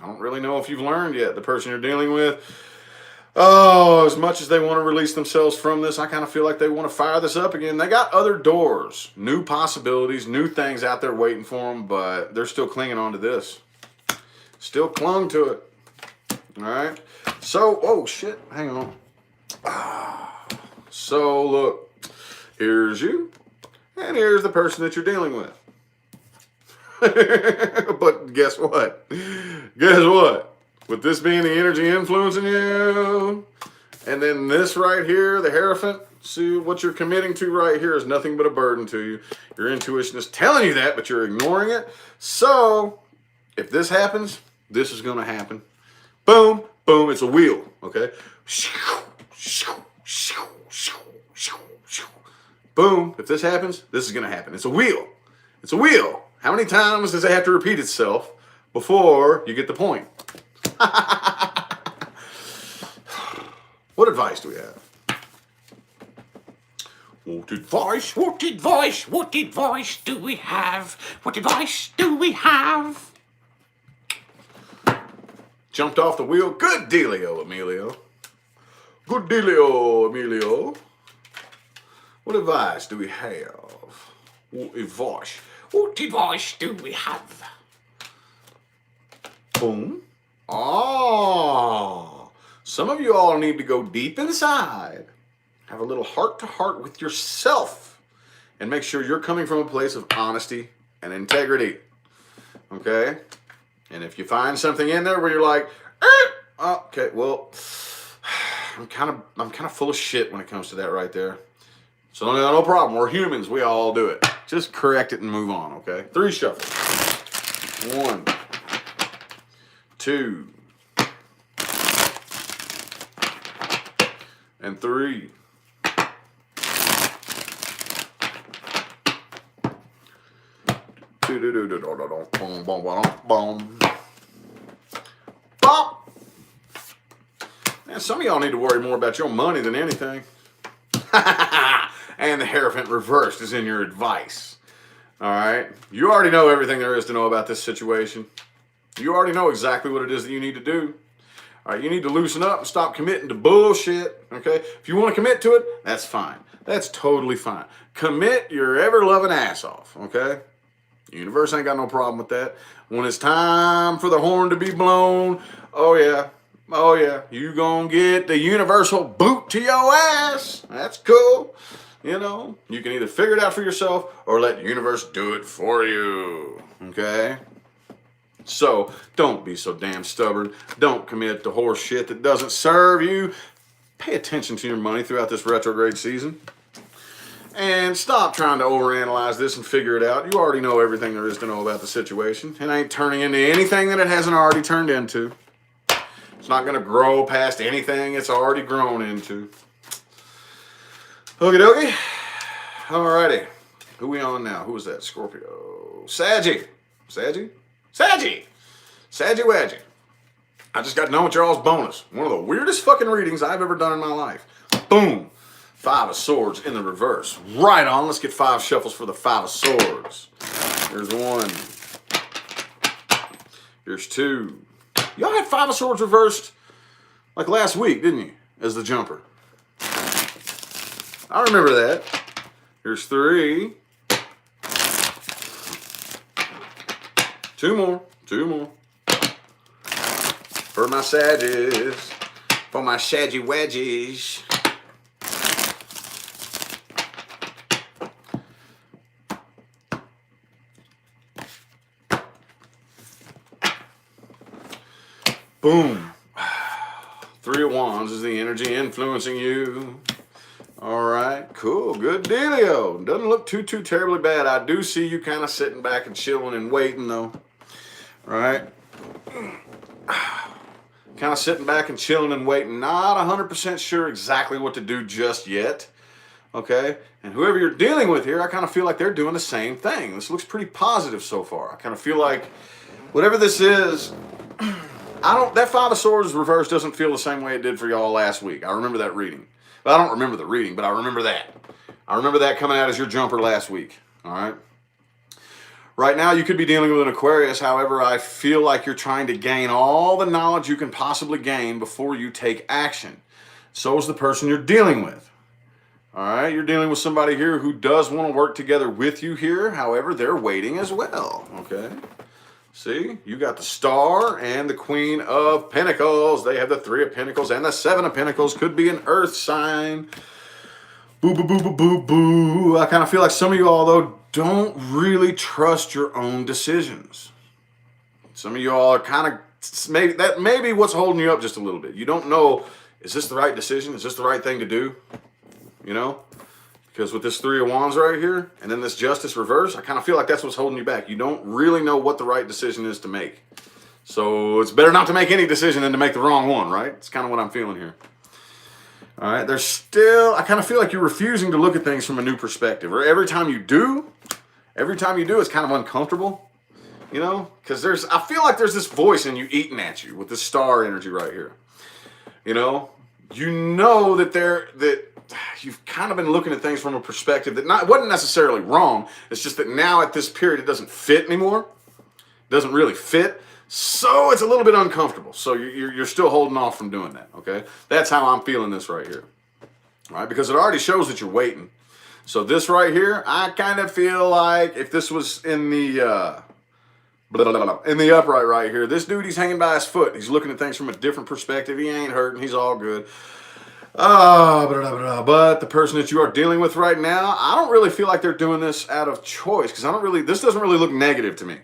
I don't really know if you've learned yet. The person you're dealing with, Oh, as much as they want to release themselves from this, I kind of feel like they want to fire this up again. They got other doors, new possibilities, new things out there waiting for them, but they're still clinging on to this. Still clung to it. All right. So, oh shit, hang on. So look, here's you, and here's the person that you're dealing with. But guess what? Guess what? With this being the energy influencing you, and then this right here, the Hierophant, see what you're committing to right here is nothing but a burden to you. Your intuition is telling you that, but you're ignoring it. So, if this happens, this is going to happen. Boom, boom, it's a wheel, okay? Boom, if this happens, this is going to happen. It's a wheel. It's a wheel. How many times does it have to repeat itself before you get the point? What advice do we have? What advice do we have? What advice do we have? Jumped off the wheel. Good dealio, Emilio. Good dealio, Emilio. What advice do we have? What advice do we have? Boom. Oh, some of you all need to go deep inside, have a little heart-to-heart with yourself, and make sure you're coming from a place of honesty and integrity. Okay? And if you find something in there where you're like, okay, well, I'm kind of full of shit when it comes to that right there. So no problem. We're humans. We all do it. Just correct it and move on. Okay? 3 shuffles. 1, 2, and 3. Bop. Man, some of y'all need to worry more about your money than anything. And the Hierophant reversed is in your advice. All right? You already know everything there is to know about this situation. You already know exactly what it is that you need to do. All right, you need to loosen up and stop committing to bullshit, okay? If you want to commit to it, that's fine. That's totally fine. Commit your ever-loving ass off, okay? The universe ain't got no problem with that. When it's time for the horn to be blown, oh yeah, you gonna get the universal boot to your ass. That's cool. You know, you can either figure it out for yourself or let the universe do it for you, okay? So, don't be so damn stubborn. Don't commit to horse shit that doesn't serve you. Pay attention to your money throughout this retrograde season. And stop trying to overanalyze this and figure it out. You already know everything there is to know about the situation. It ain't turning into anything that it hasn't already turned into. It's not going to grow past anything it's already grown into. Okie dokie. Alrighty. Who we on now? Who is that? Scorpio. Saggy. Wadgy. I just got done with y'all's bonus. One of the weirdest fucking readings I've ever done in my life. Boom. 5 of Swords in the reverse. Right on. Let's get 5 shuffles for the 5 of Swords. Here's 1. Here's 2. Y'all had 5 of Swords reversed like last week, didn't you? As the jumper. I remember that. Here's 3. 2 more. For my Saggies. For my Saggy Wedgies. Boom. 3 of Wands is the energy influencing you. All right, cool, good dealio. Doesn't look too terribly bad. I do see you kind of sitting back and chilling and waiting, though. All right? Kind of sitting back and chilling and waiting. Not 100% sure exactly what to do just yet. Okay? And whoever you're dealing with here, I kind of feel like they're doing the same thing. This looks pretty positive so far. I kind of feel like whatever this is, that 5 of Swords reverse doesn't feel the same way it did for y'all last week. I remember that reading. Well, I don't remember the reading, but I remember that. I remember that coming out as your jumper last week. All right? Right now, you could be dealing with an Aquarius. However, I feel like you're trying to gain all the knowledge you can possibly gain before you take action. So is the person you're dealing with. All right, you're dealing with somebody here who does want to work together with you here. However, they're waiting as well. Okay. See, you got the Star and the Queen of Pentacles. They have the Three of Pentacles and the Seven of Pentacles. Could be an Earth sign. Boo, boo, boo, boo, boo, boo. I kind of feel like some of you all, though, don't really trust your own decisions. Some of you all are kind of, maybe what's holding you up just a little bit. You don't know, is this the right decision? Is this the right thing to do? You know? Because with this Three of Wands right here, and then this Justice reverse, I kind of feel like that's what's holding you back. You don't really know what the right decision is to make. So it's better not to make any decision than to make the wrong one, right? It's kind of what I'm feeling here. All right, there's still, I kind of feel like you're refusing to look at things from a new perspective. Or every time you do, it's kind of uncomfortable. You know? Because I feel like there's this voice in you eating at you with this Star energy right here. You know? You know that you've kind of been looking at things from a perspective that wasn't necessarily wrong. It's just that now at this period, it doesn't fit anymore. It doesn't really fit. So it's a little bit uncomfortable. So you're still holding off from doing that, okay? That's how I'm feeling this right here. All right, because it already shows that you're waiting. So this right here, I kind of feel like if this was in the upright right here, this dude, he's hanging by his foot. He's looking at things from a different perspective. He ain't hurting. He's all good. But the person that you are dealing with right now, I don't really feel like they're doing this out of choice because this doesn't really look negative to me.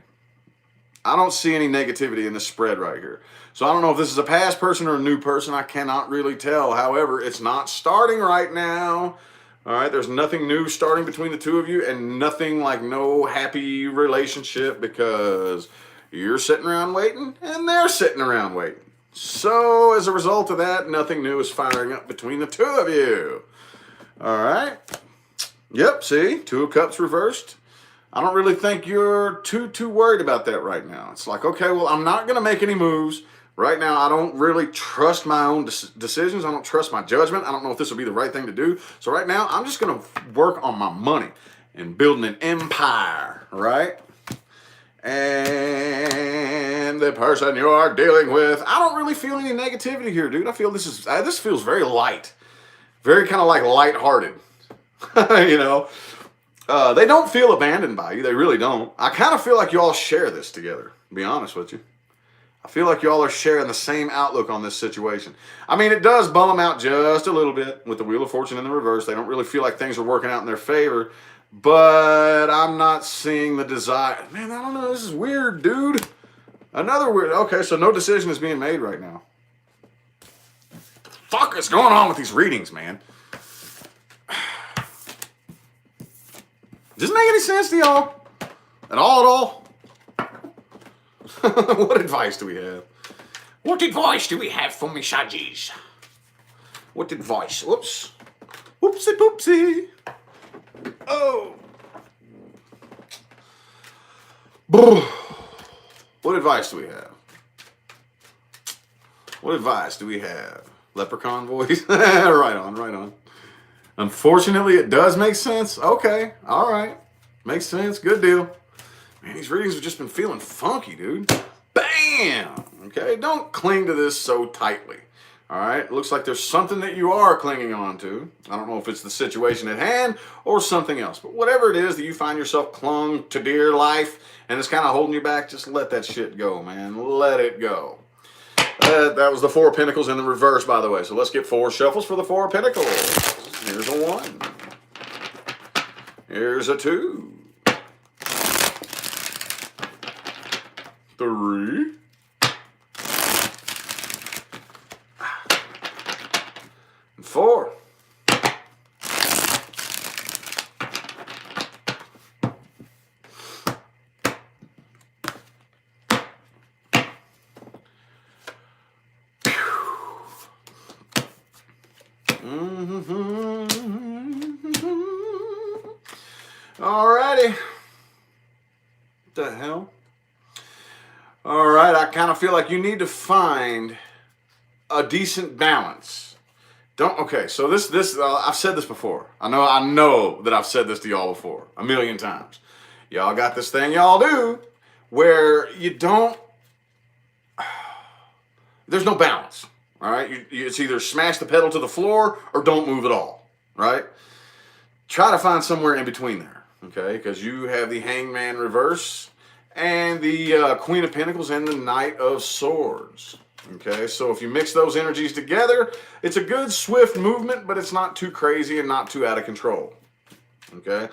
I don't see any negativity in this spread right here. So I don't know if this is a past person or a new person. I cannot really tell. However, it's not starting right now. All right, there's nothing new starting between the two of you and nothing like no happy relationship because you're sitting around waiting and they're sitting around waiting. So as a result of that, nothing new is firing up between the two of you. All right. Yep, see, Two of Cups reversed. I don't really think you're too worried about that right now. It's like, okay, well, I'm not going to make any moves. Right now, I don't really trust my own decisions. I don't trust my judgment. I don't know if this will be the right thing to do. So right now, I'm just going to work on my money and building an empire, right? And the person you are dealing with, I don't really feel any negativity here, dude. I feel this feels very light. Very kind of like lighthearted. You know? They don't feel abandoned by you. They really don't. I kind of feel like you all share this together, to be honest with you. I feel like you all are sharing the same outlook on this situation. I mean, it does bum them out just a little bit with the Wheel of Fortune in the reverse. They don't really feel like things are working out in their favor. But I'm not seeing the desire. Man, I don't know. This is weird, dude. Another weird. Okay, so no decision is being made right now. Fuck is going on with these readings, man? Does it make any sense to y'all? At all? What advice do we have? What advice do we have for me, Saggies? What advice? Whoops. Whoopsie poopsie. Oh. What advice do we have? What advice do we have? Leprechaun voice? Right on. Unfortunately, it does make sense. Okay, all right. Makes sense. Good deal. Man, these readings have just been feeling funky, dude. Bam! Okay, don't cling to this so tightly. All right, looks like there's something that you are clinging on to. I don't know if it's the situation at hand or something else, but whatever it is that you find yourself clung to dear life and it's kind of holding you back, just let that shit go, man. Let it go. That was the Four of Pentacles in the reverse, by the way. So let's get 4 shuffles for the Four of Pentacles. Here's a 1. Here's a 2. 3. 4. Alrighty. What the hell? Alright, I kind of feel like you need to find a decent balance. Okay, so this I've said this before. I know that I've said this to y'all before, a million times. Y'all got this thing y'all do where you don't, there's no balance. All right. It's either smash the pedal to the floor or don't move at all. Right. Try to find somewhere in between there. Okay. Because you have the Hangman reverse and the Queen of Pentacles and the Knight of Swords. Okay, so if you mix those energies together, it's a good, swift movement, but it's not too crazy and not too out of control. Okay?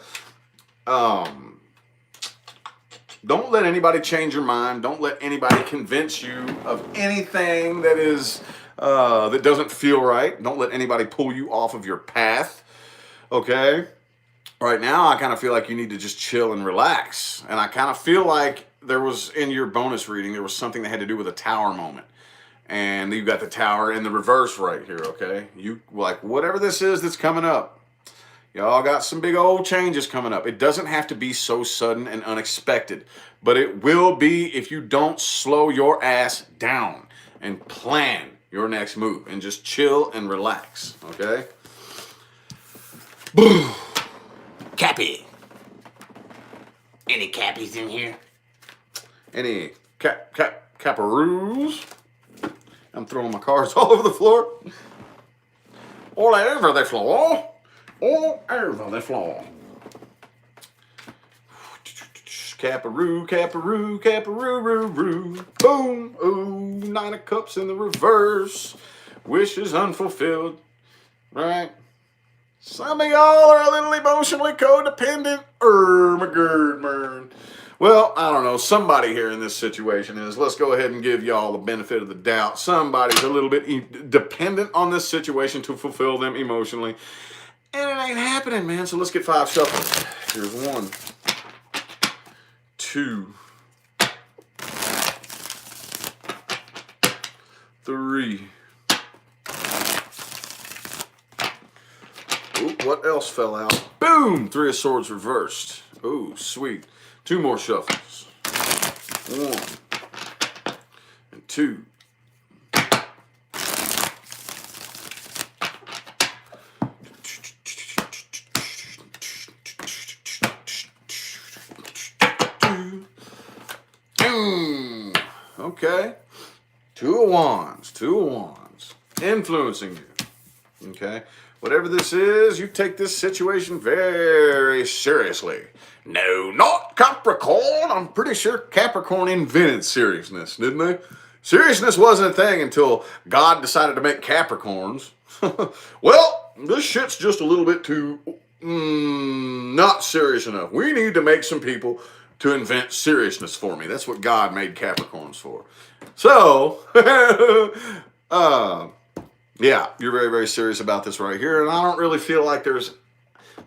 Don't let anybody change your mind. Don't let anybody convince you of anything that is that doesn't feel right. Don't let anybody pull you off of your path. Okay? Right now, I kind of feel like you need to just chill and relax. And I kind of feel like there was, in your bonus reading, there was something that had to do with a tower moment. And you've got the tower in the reverse right here, okay? You, like, whatever this is that's coming up, y'all got some big old changes coming up. It doesn't have to be so sudden and unexpected, but it will be if you don't slow your ass down and plan your next move and just chill and relax, okay? Boom. Cappy. Any cappies in here? Any caparoos? I'm throwing my cards all over the floor. All over the floor. All over the floor. Caparoo, caparoo, caparoo, roo, roo. Boom. Ooh, 9 of Cups in the reverse. Wishes unfulfilled. Right? Some of y'all are a little emotionally codependent. Well, I don't know. Somebody here in this situation is. Let's go ahead and give y'all the benefit of the doubt. Somebody's a little bit dependent on this situation to fulfill them emotionally. And it ain't happening, man. So let's get 5 shuffles. Here's 1, 2, 3. Ooh, what else fell out? Boom! 3 of Swords reversed. Ooh, sweet. 2 more shuffles. 1 and 2. Okay. 2 of Wands. 2 of Wands. Influencing you. Okay. Whatever this is, you take this situation very seriously. No, not Capricorn. I'm pretty sure Capricorn invented seriousness, didn't they? Seriousness wasn't a thing until God decided to make Capricorns. Well, this shit's just a little bit too not serious enough. We need to make some people to invent seriousness for me. That's what God made Capricorns for. So, yeah, you're very, very serious about this right here. And I don't really feel like there's,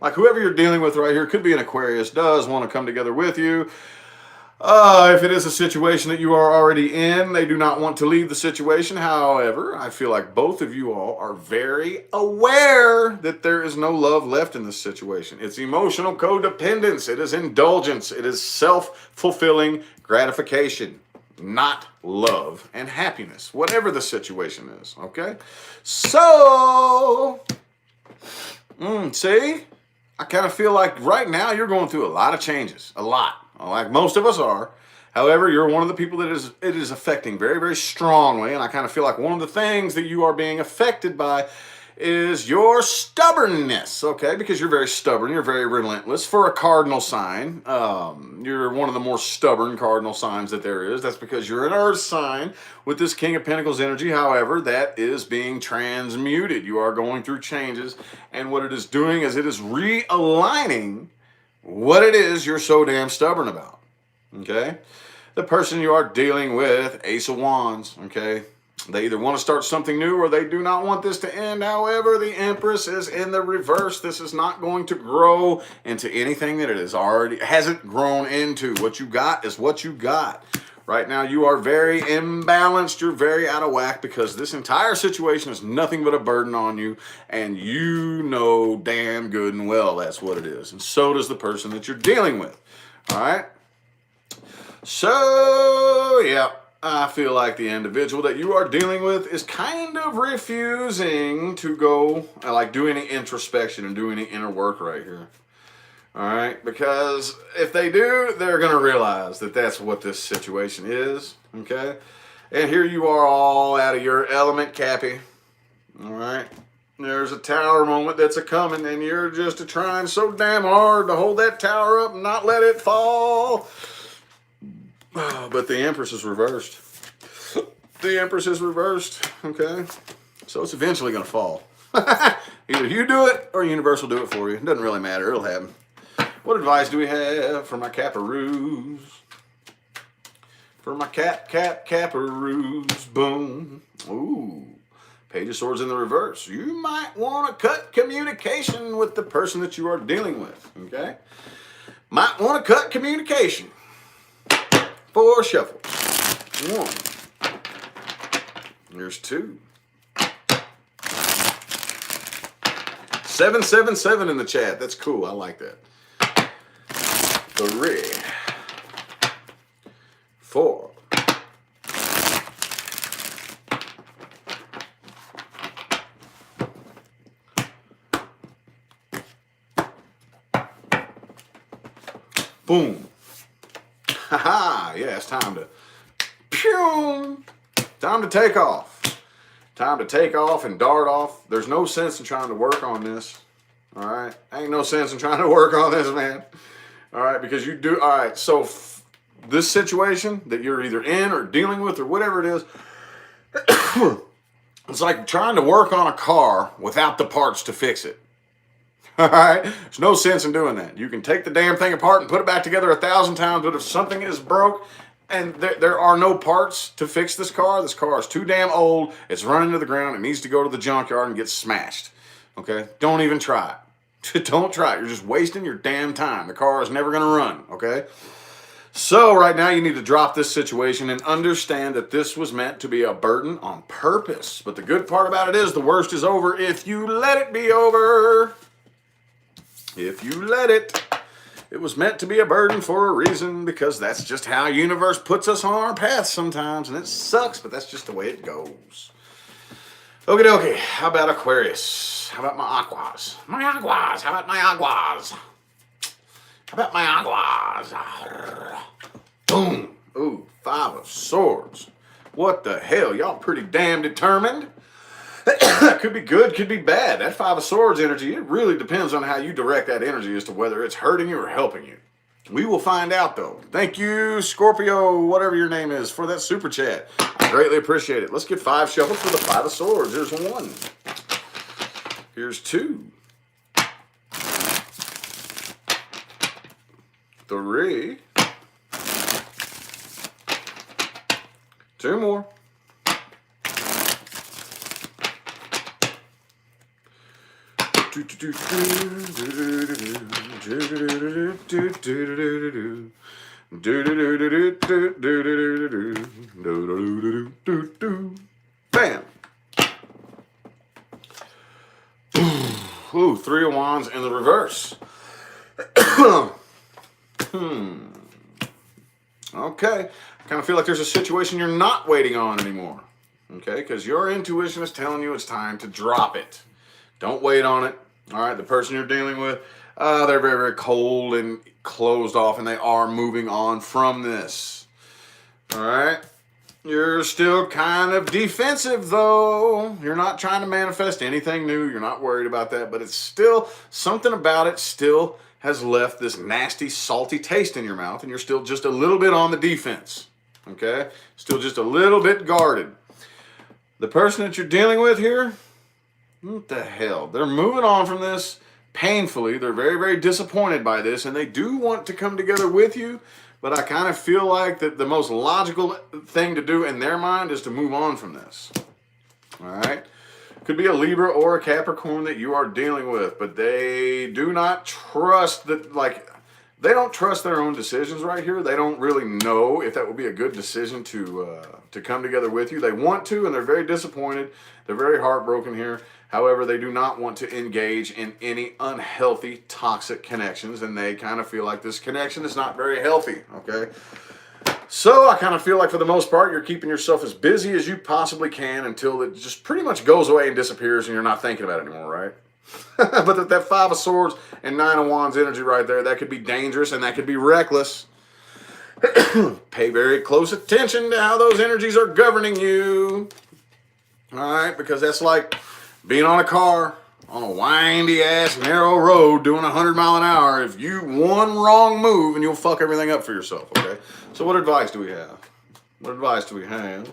like, whoever you're dealing with right here, could be an Aquarius, does want to come together with you. If it is a situation that you are already in, they do not want to leave the situation. However, I feel like both of you all are very aware that there is no love left in this situation. It's emotional codependence. It is indulgence. It is self-fulfilling gratification, not love and happiness, whatever the situation is, okay? So, see? I kind of feel like right now you're going through a lot of changes, a lot. Like most of us are. However, you're one of the people that it is affecting very, very strongly. And I kind of feel like one of the things that you are being affected by is your stubbornness, okay? Because you're very stubborn. You're very relentless. For a cardinal sign, you're one of the more stubborn cardinal signs that there is. That's because you're an earth sign with this King of Pentacles energy. However, that is being transmuted. You are going through changes. And what it is doing is it is realigning what it is you're so damn stubborn about, okay? The person you are dealing with, Ace of Wands, okay? They either want to start something new or they do not want this to end. However, the Empress is in the reverse. This is not going to grow into anything that it is already hasn't grown into. What you got is what you got. Right now, you are very imbalanced. You're very out of whack because this entire situation is nothing but a burden on you. And you know damn good and well that's what it is. And so does the person that you're dealing with. All right? So, yeah, I feel like the individual that you are dealing with is kind of refusing to go, like, do any introspection and do any inner work right here. All right, because if they do, they're going to realize that that's what this situation is. Okay, and here you are all out of your element, Cappy. All right, there's a tower moment that's a coming, and you're just trying so damn hard to hold that tower up and not let it fall. But the Empress is reversed. The Empress is reversed. Okay, so it's eventually going to fall. Either you do it or universe will do it for you. It doesn't really matter. It'll happen. What advice do we have for my Caparoos? For my Caparoos. Boom. Ooh. Page of Swords in the reverse. You might want to cut communication with the person that you are dealing with. Okay? Might want to cut communication. 4 shuffles. 1. There's 2. 777 in the chat. That's cool. I like that. 3. 4. 'Boom. Haha. Yeah, it's time to pew. Time to take off. Time to take off and dart off. There's no sense in trying to work on this. All right? Ain't no sense in trying to work on this, man. All right? Because you do. All right. So this situation that you're either in or dealing with or whatever it is, it's like trying to work on a car without the parts to fix it. All right? There's no sense in doing that. You can take the damn thing apart and put it back together 1,000 times, but if something is broke and there are no parts to fix this car is too damn old, it's running to the ground, it needs to go to the junkyard and get smashed. Okay? Don't even try it. Don't try it. You're just wasting your damn time. The car is never going to run. Okay? So right now you need to drop this situation and understand that this was meant to be a burden on purpose. But the good part about it is the worst is over if you let it be over. If you let it. It was meant to be a burden for a reason, because that's just how universe puts us on our path sometimes, and it sucks, but that's just the way it goes. Okie dokie. How about Aquarius? How about my Aquas? My Aquas. How about my Aquas? How about my Aquas? Boom. Ooh, 5 of Swords. What the hell? Y'all pretty damn determined. Could be good, could be bad. That 5 of Swords energy, it really depends on how you direct that energy as to whether it's hurting you or helping you. We will find out, though. Thank you, Scorpio, whatever your name is, for that super chat. I greatly appreciate it. Let's get 5 shuffles for the 5 of Swords. Here's 1. Here's 2. 3. 2 more. 'Bam! Ooh, 3 of Wands in the reverse. Okay. I kind of feel like there's a situation you're not waiting on anymore. Okay? Because your intuition is telling you it's time to drop it. Don't wait on it. All right? The person you're dealing with, they're very, very cold and closed off, and they are moving on from this. All right? You're still kind of defensive, though. You're not trying to manifest anything new. You're not worried about that, but it's still, something about it still has left this nasty, salty taste in your mouth, and you're still just a little bit on the defense, okay? Still just a little bit guarded. The person that you're dealing with here, what the hell? They're moving on from this painfully. They're very, very disappointed by this, and they do want to come together with you, but I kind of feel like that the most logical thing to do in their mind is to move on from this, all right? Could be a Libra or a Capricorn that you are dealing with, but they do not trust that, like, they don't trust their own decisions right here. They don't really know if that would be a good decision to come together with you. They want to, and they're very disappointed. They're very heartbroken here. However, they do not want to engage in any unhealthy, toxic connections, and they kind of feel like this connection is not very healthy, okay? So I kind of feel like for the most part, you're keeping yourself as busy as you possibly can until it just pretty much goes away and disappears and you're not thinking about it anymore, right? But that Five of Swords and Nine of Wands energy right there, that could be dangerous and that could be reckless. Pay very close attention to how those energies are governing you. All right, because that's like being on a car on a windy ass narrow road doing 100 mile an hour. If you one wrong move and you'll fuck everything up for yourself. Okay, so what advice do we have? What advice do we have?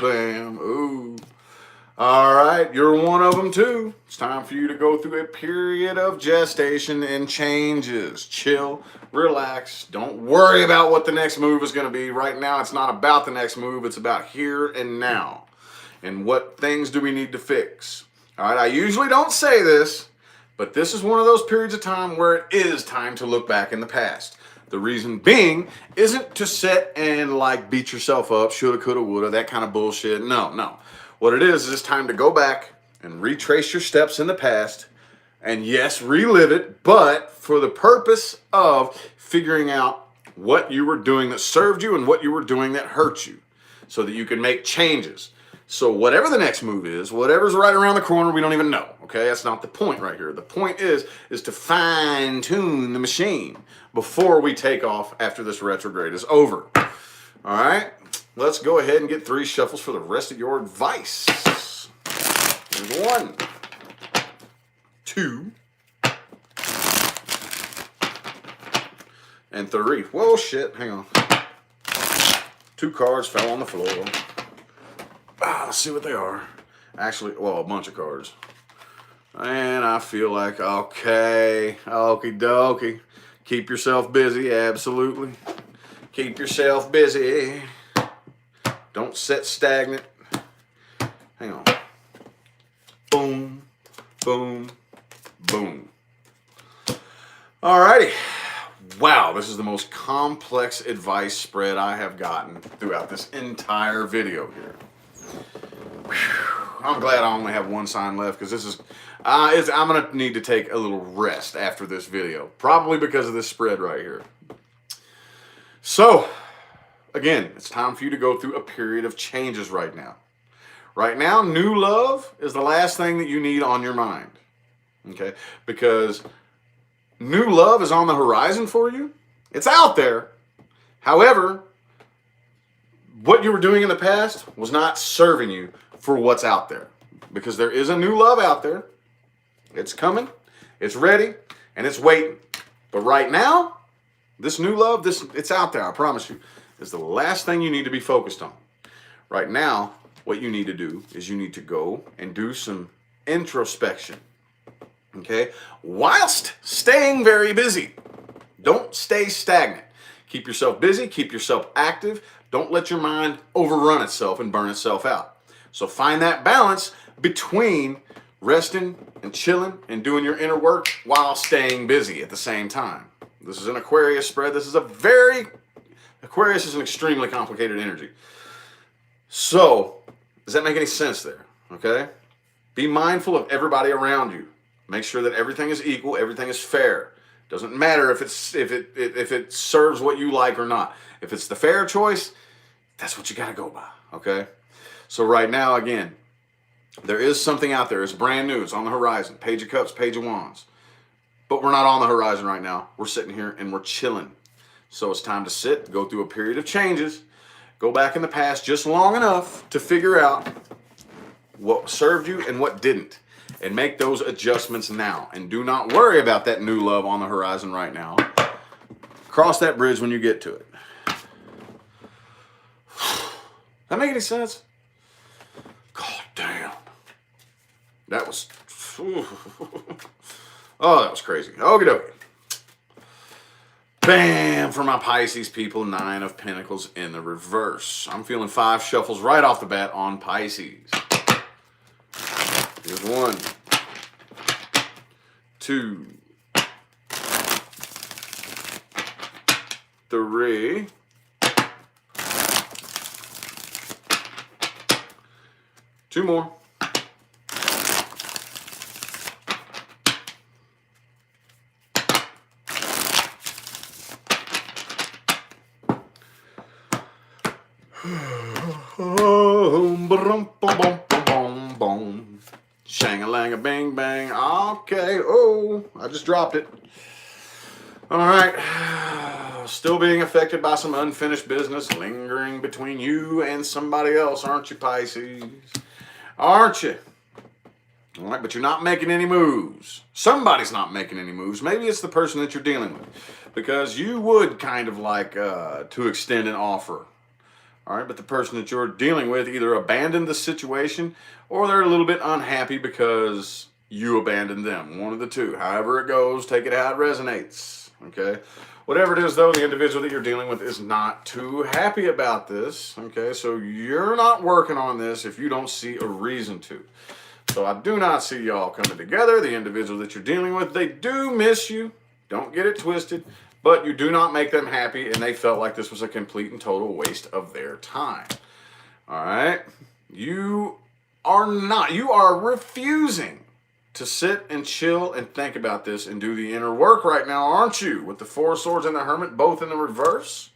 Bam. Ooh. All right, you're one of them too. It's time for you to go through a period of gestation and changes. Chill, relax. Don't worry about what the next move is going to be. Right now, it's not about the next move. It's about here and now. And what things do we need to fix? All right, I usually don't say this, but this is one of those periods of time where it is time to look back in the past. The reason being isn't to sit and like beat yourself up, shoulda, coulda, woulda, that kind of bullshit. No. What it is it's time to go back and retrace your steps in the past and yes, relive it, but for the purpose of figuring out what you were doing that served you and what you were doing that hurt you so that you can make changes. So whatever the next move is, whatever's right around the corner, we don't even know. Okay, that's not the point right here. The point is to fine tune the machine before we take off after this retrograde is over. All right, let's go ahead and get 3 shuffles for the rest of your advice. Here's 1, 2, and 3. Whoa, shit, hang on. 2 cards fell on the floor. Let's see what they are. Actually, well, a bunch of cards. And I feel like, okay, okie dokie. Keep yourself busy, absolutely. Keep yourself busy. Don't sit stagnant. Hang on. Boom, boom, boom. Alrighty. Wow, this is the most complex advice spread I have gotten throughout this entire video here. I'm glad I only have 1 sign left because this is, I'm going to need to take a little rest after this video. Probably because of this spread right here. So, again, it's time for you to go through a period of changes right now. Right now, new love is the last thing that you need on your mind. Okay? Because new love is on the horizon for you. It's out there. However, what you were doing in the past was not serving you for what's out there. Because there is a new love out there. It's coming, it's ready, and it's waiting. But right now, this new love, it's out there, I promise you. It's the last thing you need to be focused on. Right now, what you need to do is you need to go and do some introspection. Okay? Whilst staying very busy. Don't stay stagnant. Keep yourself busy, keep yourself active. Don't let your mind overrun itself and burn itself out. So find that balance between resting and chilling and doing your inner work while staying busy at the same time. This is an Aquarius spread. Aquarius is an extremely complicated energy. So, does that make any sense there? Okay? Be mindful of everybody around you. Make sure that everything is equal, everything is fair. Doesn't matter if it serves what you like or not. If it's the fair choice, that's what you got to go by, okay? So right now, again, there is something out there. It's brand new. It's on the horizon. Page of Cups, Page of Wands. But we're not on the horizon right now. We're sitting here and we're chilling. So it's time to sit, go through a period of changes, go back in the past just long enough to figure out what served you and what didn't. And make those adjustments now. And do not worry about that new love on the horizon right now. Cross that bridge when you get to it. That make any sense? God damn. That was... Oh, that was crazy. Okie dokie. Bam! For my Pisces people, 9 of Pentacles in the reverse. I'm feeling 5 shuffles right off the bat on Pisces. Here's 1, 2, 3, 2 more. Shang-a-lang-a-bang-bang. Okay. Oh, I just dropped it. All right. Still being affected by some unfinished business lingering between you and somebody else, aren't you, Pisces? Aren't you? All right, but you're not making any moves. Somebody's not making any moves. Maybe it's the person that you're dealing with, because you would kind of like to extend an offer. All right, but the person that you're dealing with either abandoned the situation or they're a little bit unhappy because you abandoned them. One of the two. However it goes, take it how it resonates. Okay? Whatever it is, though, the individual that you're dealing with is not too happy about this. Okay? So you're not working on this if you don't see a reason to. So I do not see y'all coming together. The individual that you're dealing with, they do miss you. Don't get it twisted. But you do not make them happy, and they felt like this was a complete and total waste of their time. All right? You are refusing to sit and chill and think about this and do the inner work right now, aren't you? With the Four of Swords and the Hermit both in the reverse.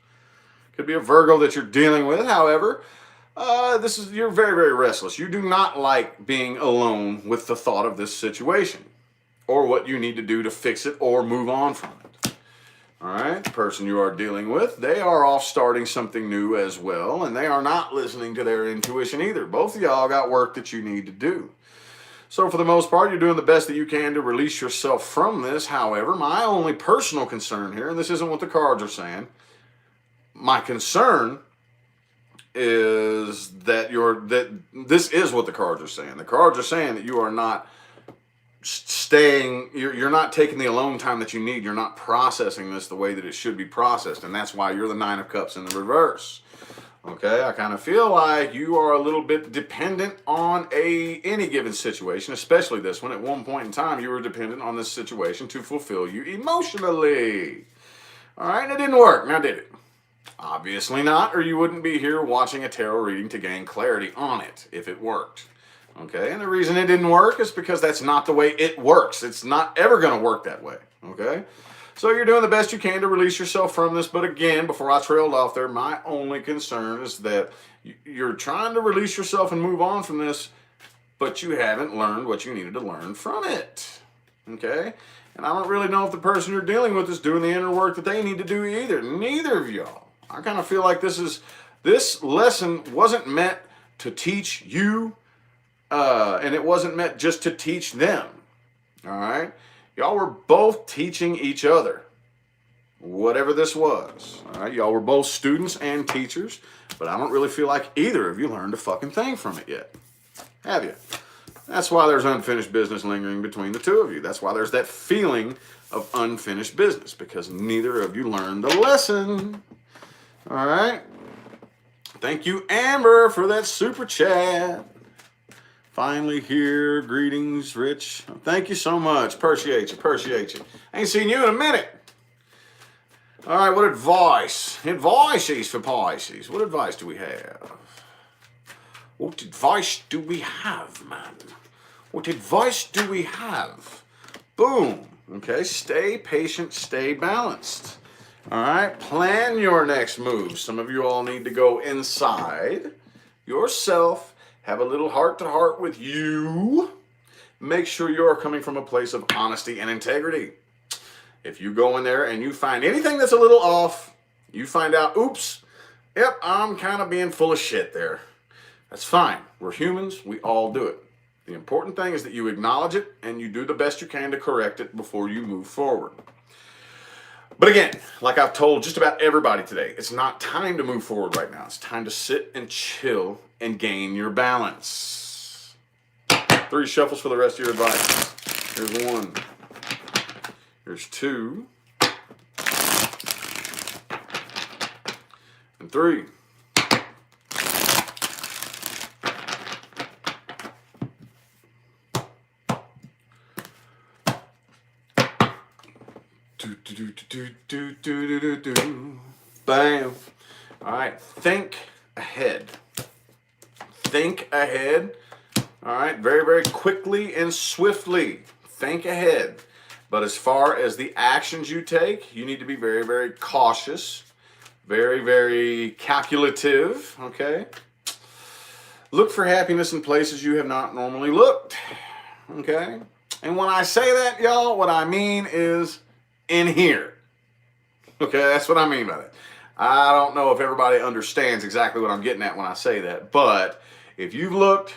Could be a Virgo that you're dealing with. However, you're very, very restless. You do not like being alone with the thought of this situation or what you need to do to fix it or move on from it. All right, the person you are dealing with, they are off starting something new as well, and they are not listening to their intuition either. Both of y'all got work that you need to do. So for the most part, you're doing the best that you can to release yourself from this. However, my only personal concern here, and this isn't what the cards are saying, my concern is that this is what the cards are saying. The cards are saying that you are not you're not taking the alone time that you need. You're not processing this the way that it should be processed, and that's why you're the Nine of Cups in the reverse. Okay, I kind of feel like you are a little bit dependent on any given situation, especially this one. At one point in time, you were dependent on this situation to fulfill you emotionally. All right, and it didn't work. Now, did it? Obviously not, or you wouldn't be here watching a tarot reading to gain clarity on it if it worked. Okay, and the reason it didn't work is because that's not the way it works. It's not ever going to work that way. Okay, so you're doing the best you can to release yourself from this. But again, before I trailed off there, my only concern is that you're trying to release yourself and move on from this, but you haven't learned what you needed to learn from it. Okay, and I don't really know if the person you're dealing with is doing the inner work that they need to do either. Neither of y'all. I kind of feel like this lesson wasn't meant to teach you. And it wasn't meant just to teach them. All right? Y'all were both teaching each other. Whatever this was. All right? Y'all were both students and teachers. But I don't really feel like either of you learned a fucking thing from it yet. Have you? That's why there's unfinished business lingering between the two of you. That's why there's that feeling of unfinished business. Because neither of you learned the lesson. All right? Thank you, Amber, for that super chat. Finally here. Greetings, Rich. Thank you so much. Appreciate you. Appreciate you. I ain't seen you in a minute. All right, what advice? Advices for Pisces. What advice do we have? What advice do we have, man? What advice do we have? Boom. Okay, stay patient, stay balanced. All right, plan your next move. Some of you all need to go inside yourself. Have a little heart-to-heart with you. Make sure you're coming from a place of honesty and integrity. If you go in there and you find anything that's a little off, you find out, oops, yep, I'm kind of being full of shit there. That's fine. We're humans. We all do it. The important thing is that you acknowledge it and you do the best you can to correct it before you move forward. But again, like I've told just about everybody today, it's not time to move forward right now. It's time to sit and chill and gain your balance. 3 shuffles for the rest of your advice. Here's 1. Here's 2. And 3. Bam. All right, think ahead. Think ahead. All right, very, very quickly and swiftly. Think ahead. But as far as the actions you take, you need to be very, very cautious Very, very calculative, okay? Look for happiness in places you have not normally looked, okay? And when I say that, y'all, what I mean is in here. Okay, that's what I mean by that. I don't know if everybody understands exactly what I'm getting at when I say that, but if you've looked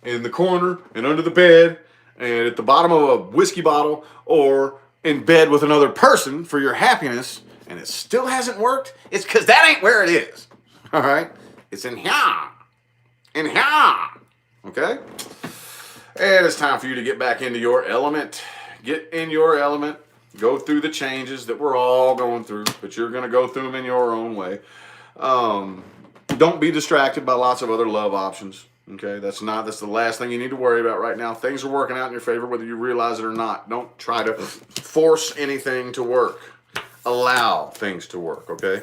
in the corner and under the bed and at the bottom of a whiskey bottle or in bed with another person for your happiness and it still hasn't worked, it's because that ain't where it is. All right? It's in here. In here. Okay? And it's time for you to get back into your element. Get in your element. Go through the changes that we're all going through, but you're going to go through them in your own way. Don't be distracted by lots of other love options. Okay, that's the last thing you need to worry about right now. Things are working out in your favor whether you realize it or not. Don't try to force anything to work. Allow things to work, okay?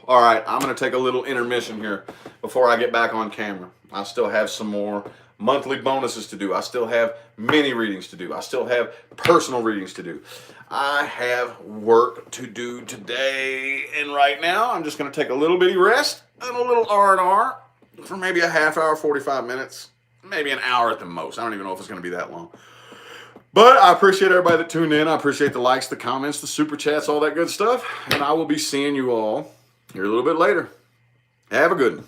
All right, I'm going to take a little intermission here before I get back on camera. I still have some more monthly bonuses to do. I still have mini readings to do. I still have personal readings to do. I have work to do today, and right now I'm just going to take a little bitty rest and a little R&R for maybe a half hour, 45 minutes, maybe an hour at the most. I don't even know if it's going to be that long. But I appreciate everybody that tuned in. I appreciate the likes, the comments, the super chats, all that good stuff. And I will be seeing you all here a little bit later. Have a good one.